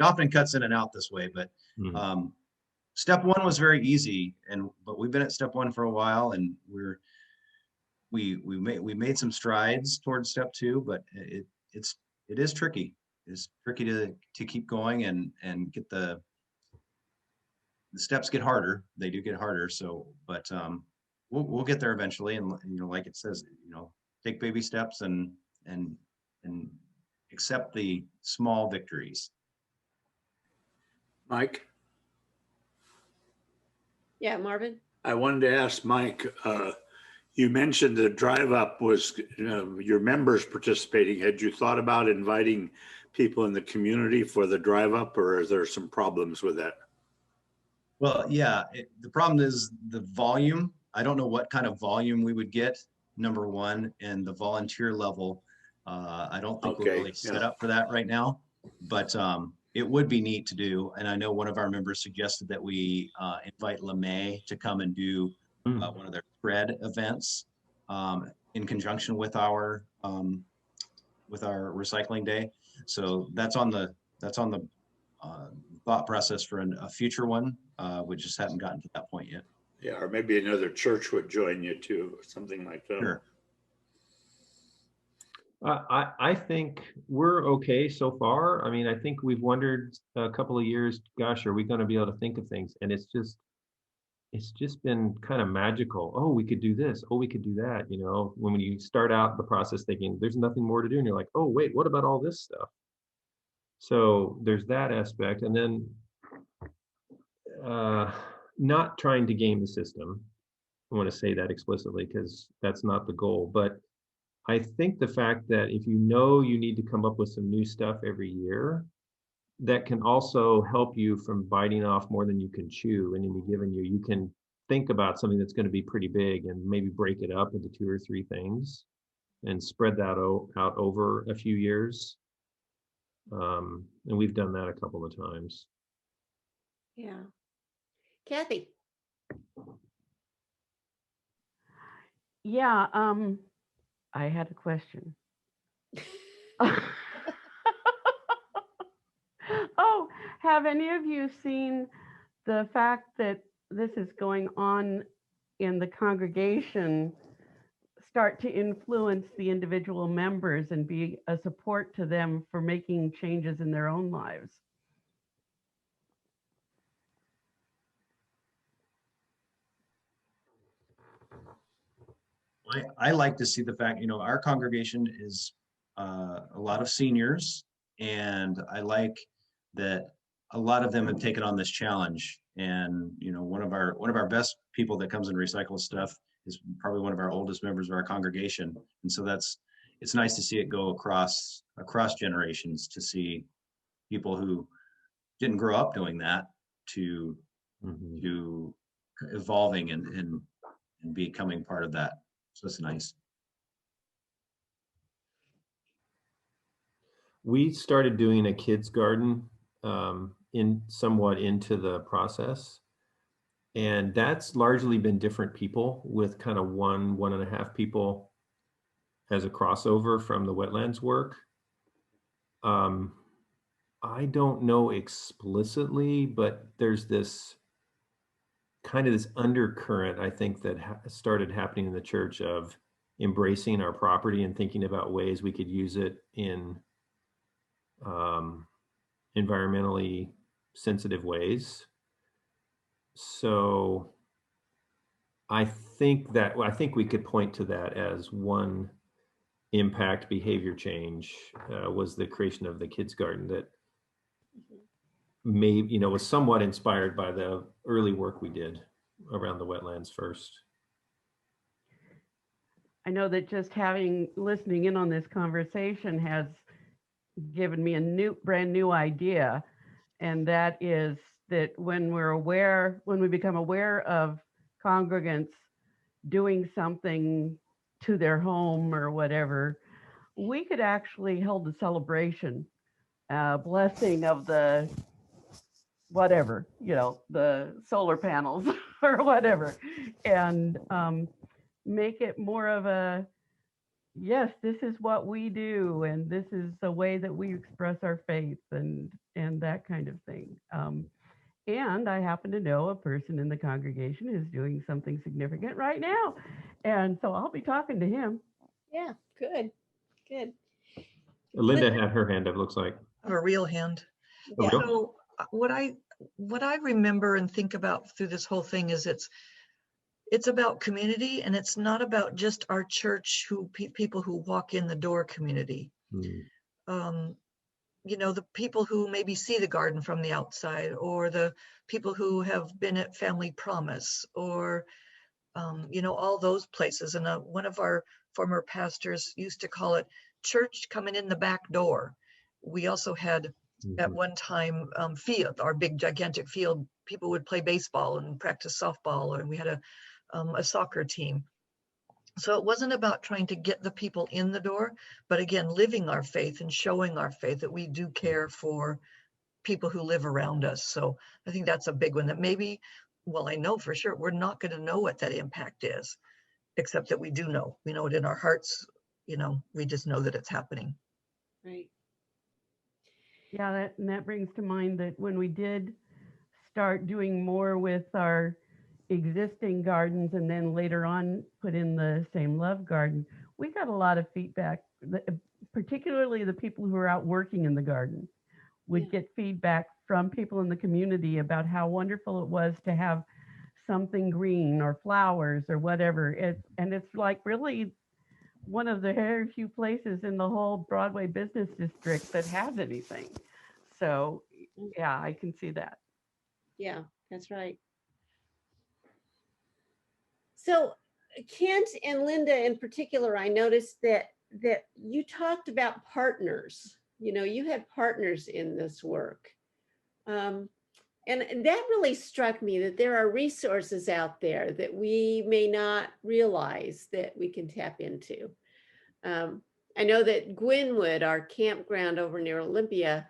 often cuts in and out this way, but Mhm. Step 1 was very easy, but we've been at step 1 for a while, and we made some strides towards step 2, but it is tricky. It's tricky to keep going and get the steps get harder. They do get harder. So, but we'll get there eventually. And like it says, take baby steps and accept the small victories. Mike, Yeah, Marvin? I wanted to ask Mike, you mentioned the drive up was your members participating. Had you thought about inviting people in the community for the drive up, or is there some problems with that? Well, yeah, the problem is the volume. I don't know what kind of volume we would get, number one, and the volunteer level. I don't think we're really set up for that right now, but it would be neat to do. And I know one of our members suggested that we invite LeMay to come and do one of their spread events in conjunction with our recycling day. So that's on the thought process for a future one. We just hadn't gotten to that point yet. Yeah, or maybe another church would join you too, or something like that. Sure. I think we're okay so far. I mean, I think we've wondered a couple of years, gosh, are we going to be able to think of things? And it's just been kind of magical. Oh, we could do this. Oh, we could do that. When you start out the process thinking there's nothing more to do, and you're like, oh, wait, what about all this stuff? So there's that aspect. And then not trying to game the system. I want to say that explicitly because that's not the goal. But I think the fact that if you need to come up with some new stuff every year, that can also help you from biting off more than you can chew. And in a given year, you can think about something that's going to be pretty big and maybe break it up into 2 or 3 things and spread that out over a few years. And we've done that a couple of times. Yeah. Kathy? Yeah, I had a question. Oh, have any of you seen the fact that this is going on in the congregation start to influence the individual members and be a support to them for making changes in their own lives? I like to see the fact, our congregation is a lot of seniors, and I like that a lot of them have taken on this challenge. And one of our best people that comes and recycles stuff is probably one of our oldest members of our congregation, and so it's nice to see it go across generations, to see people who didn't grow up doing that to evolving and becoming part of that. So it's nice. We started doing a kids garden somewhat into the process. And that's largely been different people, with kind of 1.5 people as a crossover from the wetlands work. I don't know explicitly, but there's this kind of this undercurrent, I think, that started happening in the church of embracing our property and thinking about ways we could use it in environmentally sensitive ways. So I think we could point to that as one impact behavior change, was the creation of the kids garden that was somewhat inspired by the early work we did around the wetlands first. I know that just listening in on this conversation has given me a brand new idea, and that is that when we become aware of congregants doing something to their home or whatever, we could actually hold a celebration, blessing of the whatever, the solar panels or whatever, and make it more of a, yes, this is what we do, and this is the way that we express our faith, and that kind of thing. And I happen to know a person in the congregation who's doing something significant right now, and so I'll be talking to him. Yeah, good. Linda had her hand up, looks like. I have a real hand. A real? So what I remember and think about through this whole thing is it's about community, and it's not about just our church, people who walk in the door community. The people who maybe see the garden from the outside, or the people who have been at Family Promise, or all those places. And one of our former pastors used to call it church coming in the back door. We also had at one time field, our big gigantic field, people would play baseball and practice softball, and we had a soccer team. So it wasn't about trying to get the people in the door, but again, living our faith and showing our faith that we do care for people who live around us. So I think that's a big one that maybe, well, I know for sure we're not going to know what that impact is, except that we do know. We know it in our hearts. We just know that it's happening. Right. Yeah, that brings to mind that when we did start doing more with our existing gardens, and then later on put in the Same Love garden, we got a lot of feedback, particularly the people who are out working in the garden would get feedback from people in the community about how wonderful it was to have something green or flowers or whatever. And it's like really one of the very few places in the whole Broadway business district that has anything. So yeah, I can see that. Yeah, that's right. So Kent and Linda in particular, I noticed that you talked about partners. You had partners in this work. And that really struck me, that there are resources out there that we may not realize that we can tap into. I know that Gwynwood, our campground over near Olympia,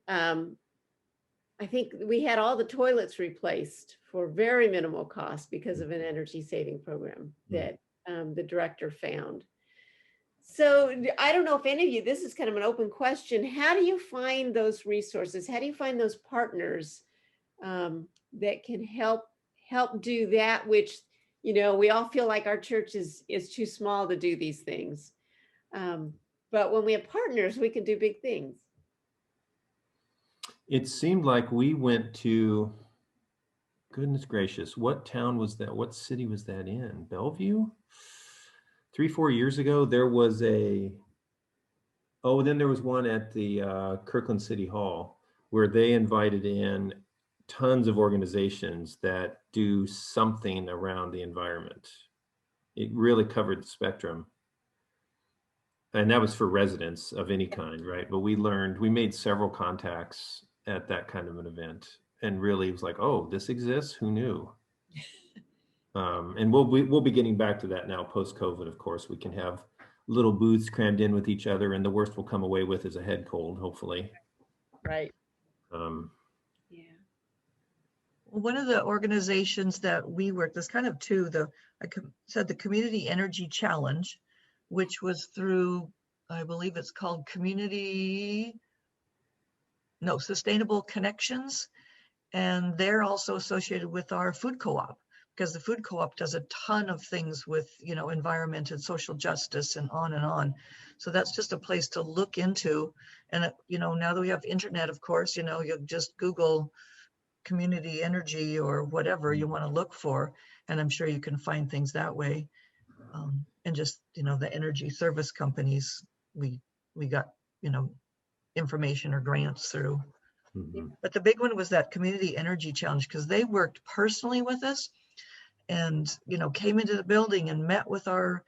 I think we had all the toilets replaced for very minimal cost because of an energy saving program that the director found. So I don't know if any of you, this is kind of an open question. How do you find those resources? How do you find those partners that can help do that, which, you know, we all feel like our church is too small to do these things. But when we have partners, we can do big things. It seemed like we went to, goodness gracious, what town was that? What city was that in? Bellevue? 3-4 years ago, there was then there was one at the Kirkland City Hall where they invited in tons of organizations that do something around the environment. It really covered the spectrum. And that was for residents of any kind, right? But we made several contacts at that kind of an event, and really it was like, oh, this exists? Who knew? And we'll be getting back to that now post-COVID. Of course, we can have little booths crammed in with each other, and the worst we'll come away with is a head cold, hopefully. Right. Yeah. One of the organizations that we worked, there's kind of two, said the Community Energy Challenge, which was through, I believe it's called Sustainable Connections. And they're also associated with our food co-op, because the food co-op does a ton of things with, you know, environment and social justice and on and on. So that's just a place to look into. And, you know, now that we have internet, of course, you know, you just Google community energy or whatever you want to look for, and I'm sure you can find things that way. And just, you know, the energy service companies, we got, you know, information or grants through. But the big one was that Community Energy Challenge, because they worked personally with us and, you know, came into the building and met with our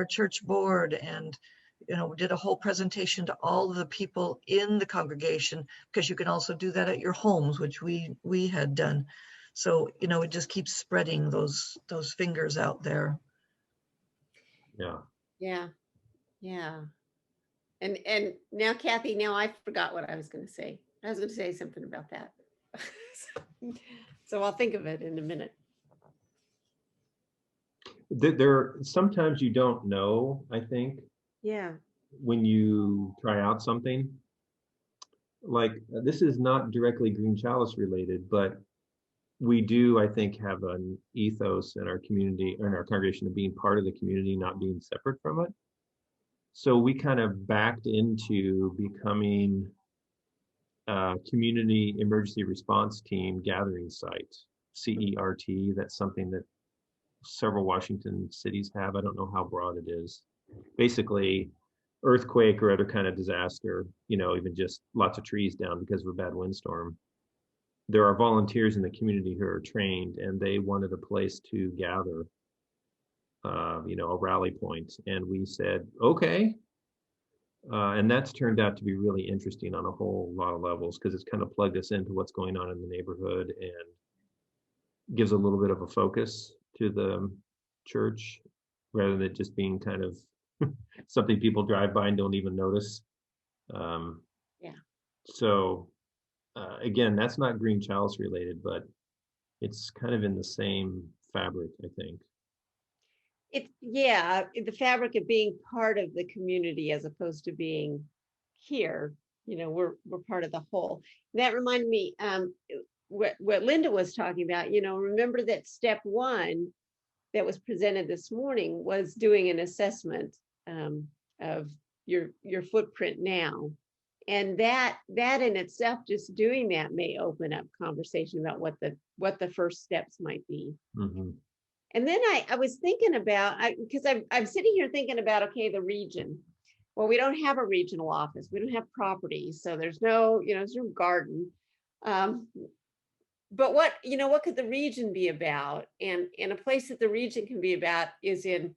church board and, you know, did a whole presentation to all of the people in the congregation, because you can also do that at your homes, which we had done. So, you know, it just keeps spreading those fingers out there. Yeah. And now, Kathy, now I forgot what I was going to say. I was going to say something about that. So I'll think of it in a minute. Sometimes you don't know, I think. Yeah. When you try out something. Like, this is not directly Green Chalice related, but we do, I think, have an ethos in our community, in our congregation, of being part of the community, not being separate from it. So we kind of backed into becoming a community emergency response team gathering site, CERT. That's something that several Washington cities have. I don't know how broad it is. Basically, earthquake or other kind of disaster, you know, even just lots of trees down because of a bad windstorm. There are volunteers in the community who are trained, and they wanted a place to gather, you know, a rally point. And we said, okay. And that's turned out to be really interesting on a whole lot of levels, because it's kind of plugged us into what's going on in the neighborhood and gives a little bit of a focus to the church rather than just being kind of something people drive by and don't even notice. So again, that's not Green Chalice related, but it's kind of in the same fabric, I think. The fabric of being part of the community as opposed to being here. You know, we're part of the whole. That reminded me what Linda was talking about. You know, remember that step one that was presented this morning was doing an assessment of your footprint now, and that in itself, just doing that, may open up conversation about what the first steps might be. And then I was thinking about, because I'm sitting here thinking about, okay, the region. Well, we don't have a regional office. We don't have property, so there's no, you know, there's no garden. But what could the region be about? And a place that the region can be about is in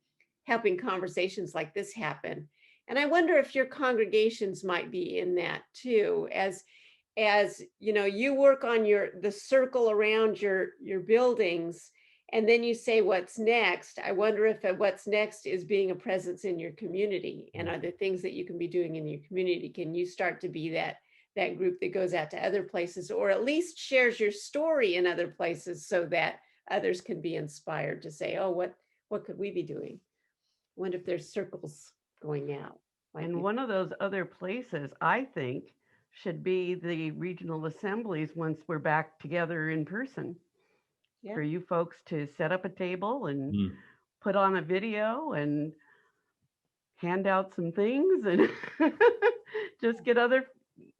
helping conversations like this happen. And I wonder if your congregations might be in that too, as you know, you work on the circle around your buildings, And then you say, what's next? I wonder if what's next is being a presence in your community, and are there things that you can be doing in your community? Can you start to be that group that goes out to other places, or at least shares your story in other places, so that others can be inspired to say, oh, what could we be doing? I wonder if there's circles going out. And one of those other places, I think, should be the regional assemblies once we're back together in person. Yeah. For you folks to set up a table and Mm. put on a video and hand out some things and just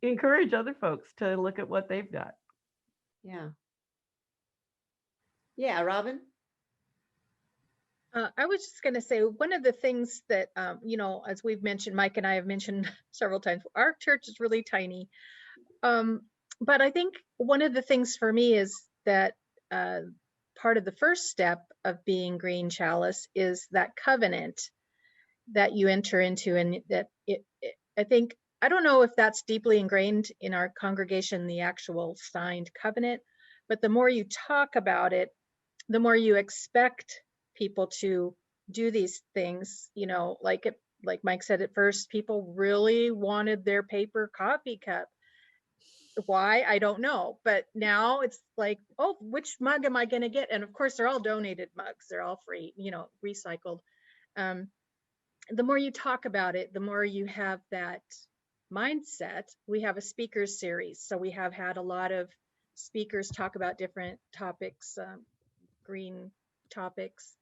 encourage other folks to look at what they've got. Yeah. Yeah, Robin? I was just going to say, one of the things that, as we've mentioned, Mike and I have mentioned several times, our church is really tiny. But I think one of the things for me is that part of the first step of being Green Chalice is that covenant that you enter into, and that I don't know if that's deeply ingrained in our congregation, the actual signed covenant, but the more you talk about it, the more you expect people to do these things. Like Mike said at first, people really wanted their paper coffee cup. Why? I don't know. But now it's like, oh, which mug am I going to get? And of course, they're all donated mugs. They're all free, recycled. The more you talk about it, the more you have that mindset. We have a speakers series. So we have had a lot of speakers talk about different topics, green topics.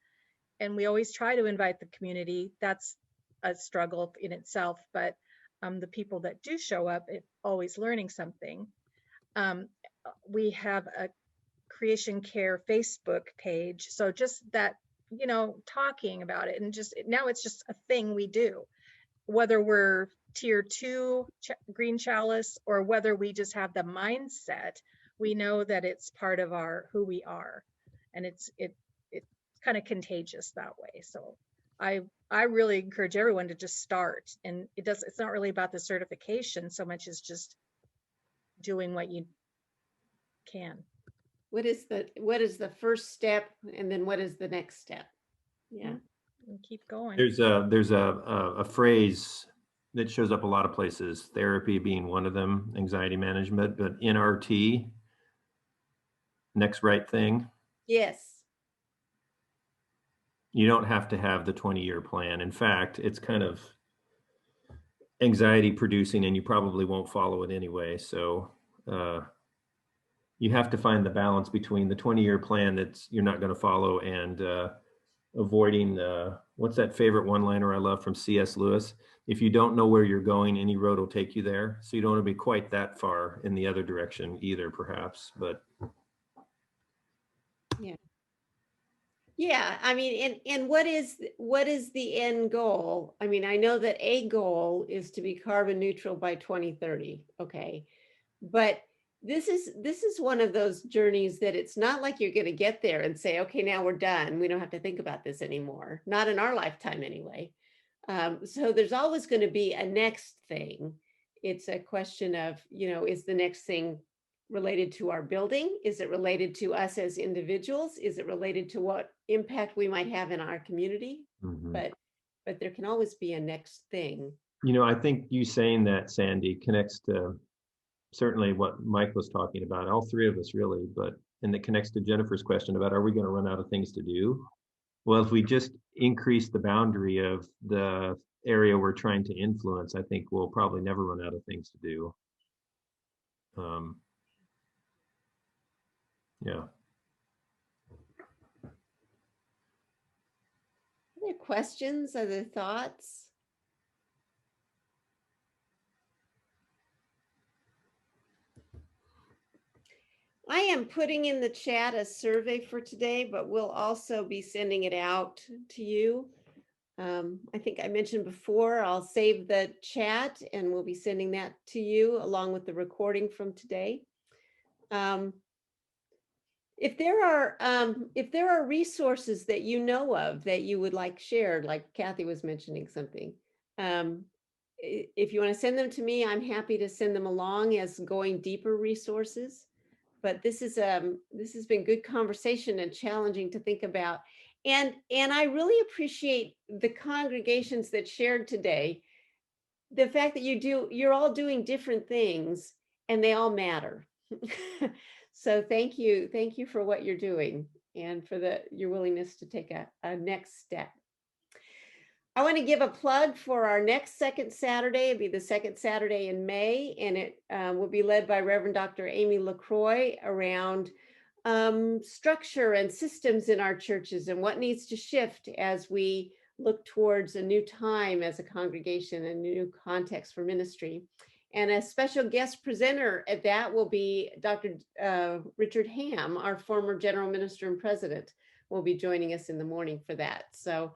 And we always try to invite the community. That's a struggle in itself, but the people that do show up, it's always learning something. We have a Creation Care Facebook page. So just that, talking about it, and now it's just a thing we do, whether we're tier 2 Green Chalice or whether we just have the mindset, we know that it's part of who we are. And it's kind of contagious that way. So I really encourage everyone to just start. And it's not really about the certification so much as just doing what you can. What is the first step, and then what is the next step? Yeah. And keep going. There's a phrase that shows up a lot of places, therapy being one of them, anxiety management, but NRT, next right thing. Yes. You don't have to have the 20-year plan. In fact, it's kind of anxiety producing, and you probably won't follow it anyway. So you have to find the balance between the 20-year plan that you're not going to follow and avoiding what's that favorite one-liner I love from C.S. Lewis? If you don't know where you're going, any road will take you there. So you don't want to be quite that far in the other direction either, perhaps. But yeah, I mean, and what is the end goal? I mean, I know that a goal is to be carbon neutral by 2030. Okay, but this is one of those journeys that it's not like you're going to get there and say, okay, now we're done. We don't have to think about this anymore. Not in our lifetime anyway. So there's always going to be a next thing. It's a question of, is the next thing related to our building? Is it related to us as individuals? Is it related to what impact we might have in our community? mm-hmm. But there can always be a next thing. I think you saying that, Sandy, connects to certainly what Mike was talking about, all three of us really, and it connects to Jennifer's question about, are we going to run out of things to do? Well, if we just increase the boundary of the area we're trying to influence, I think we'll probably never run out of things to do. Yeah. Other questions, other thoughts? I am putting in the chat a survey for today, but we'll also be sending it out to you. I think I mentioned before, I'll save the chat and we'll be sending that to you along with the recording from today. If there are resources that you know of that you would like shared, like Kathy was mentioning something, if you want to send them to me, I'm happy to send them along as going deeper resources. but this has been good conversation and challenging to think about. And I really appreciate the congregations that shared today. The fact that you're all doing different things and they all matter. So thank you for what you're doing and for your willingness to take a next step. I want to give a plug for our next second Saturday. It'll be the second Saturday in May, and it will be led by Reverend Dr. Amy LaCroix around structure and systems in our churches and what needs to shift as we look towards a new time as a congregation, a new context for ministry. And a special guest presenter at that will be Dr. Richard Ham, our former general minister and president, will be joining us in the morning for that. So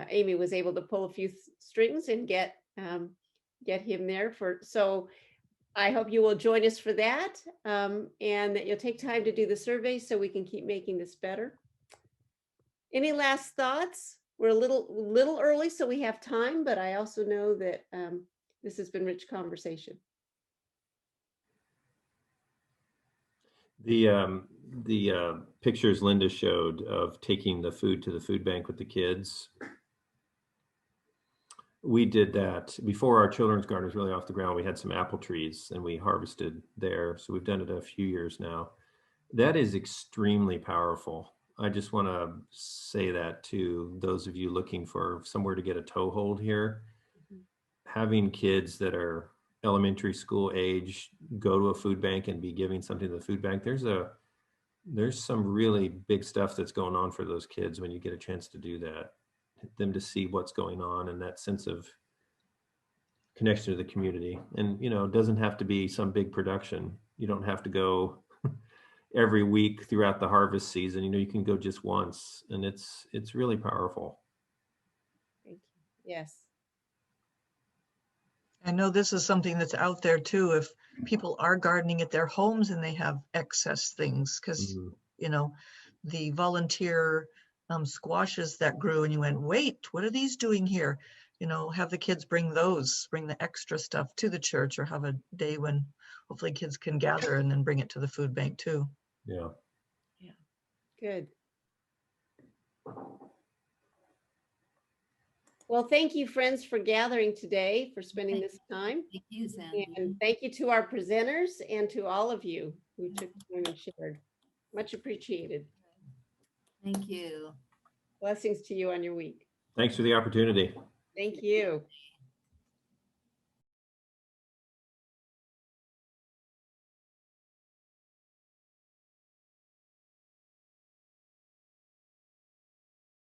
Amy was able to pull a few strings and get him there so I hope you will join us for that, and that you'll take time to do the survey so we can keep making this better. Any last thoughts? We're a little early, so we have time, but I also know that this has been rich conversation. The pictures Linda showed of taking the food to the food bank with the kids, we did that before our children's garden was really off the ground. We had some apple trees and we harvested there. So we've done it a few years now. That is extremely powerful. I just want to say that to those of you looking for somewhere to get a toehold here. Mm-hmm. Having kids that are elementary school age go to a food bank and be giving something to the food bank, there's some really big stuff that's going on for those kids when you get a chance to do that. Them to see what's going on and that sense of connection to the community. And it doesn't have to be some big production. You don't have to go every week throughout the harvest season. You can go just once, and it's really powerful. Thank you. Yes. I know this is something that's out there too. If people are gardening at their homes and they have excess things, because the volunteer squashes that grew and you went, wait, what are these doing here? Have the kids bring the extra stuff to the church, or have a day when hopefully kids can gather and then bring it to the food bank too. Yeah. Yeah. Good. Well, thank you, friends, for gathering today, for spending this time. Thank you, Sandy. And thank you to our presenters and to all of you who took time and shared. Much appreciated. Thank you. Blessings to you on your week. Thanks for the opportunity. Thank you.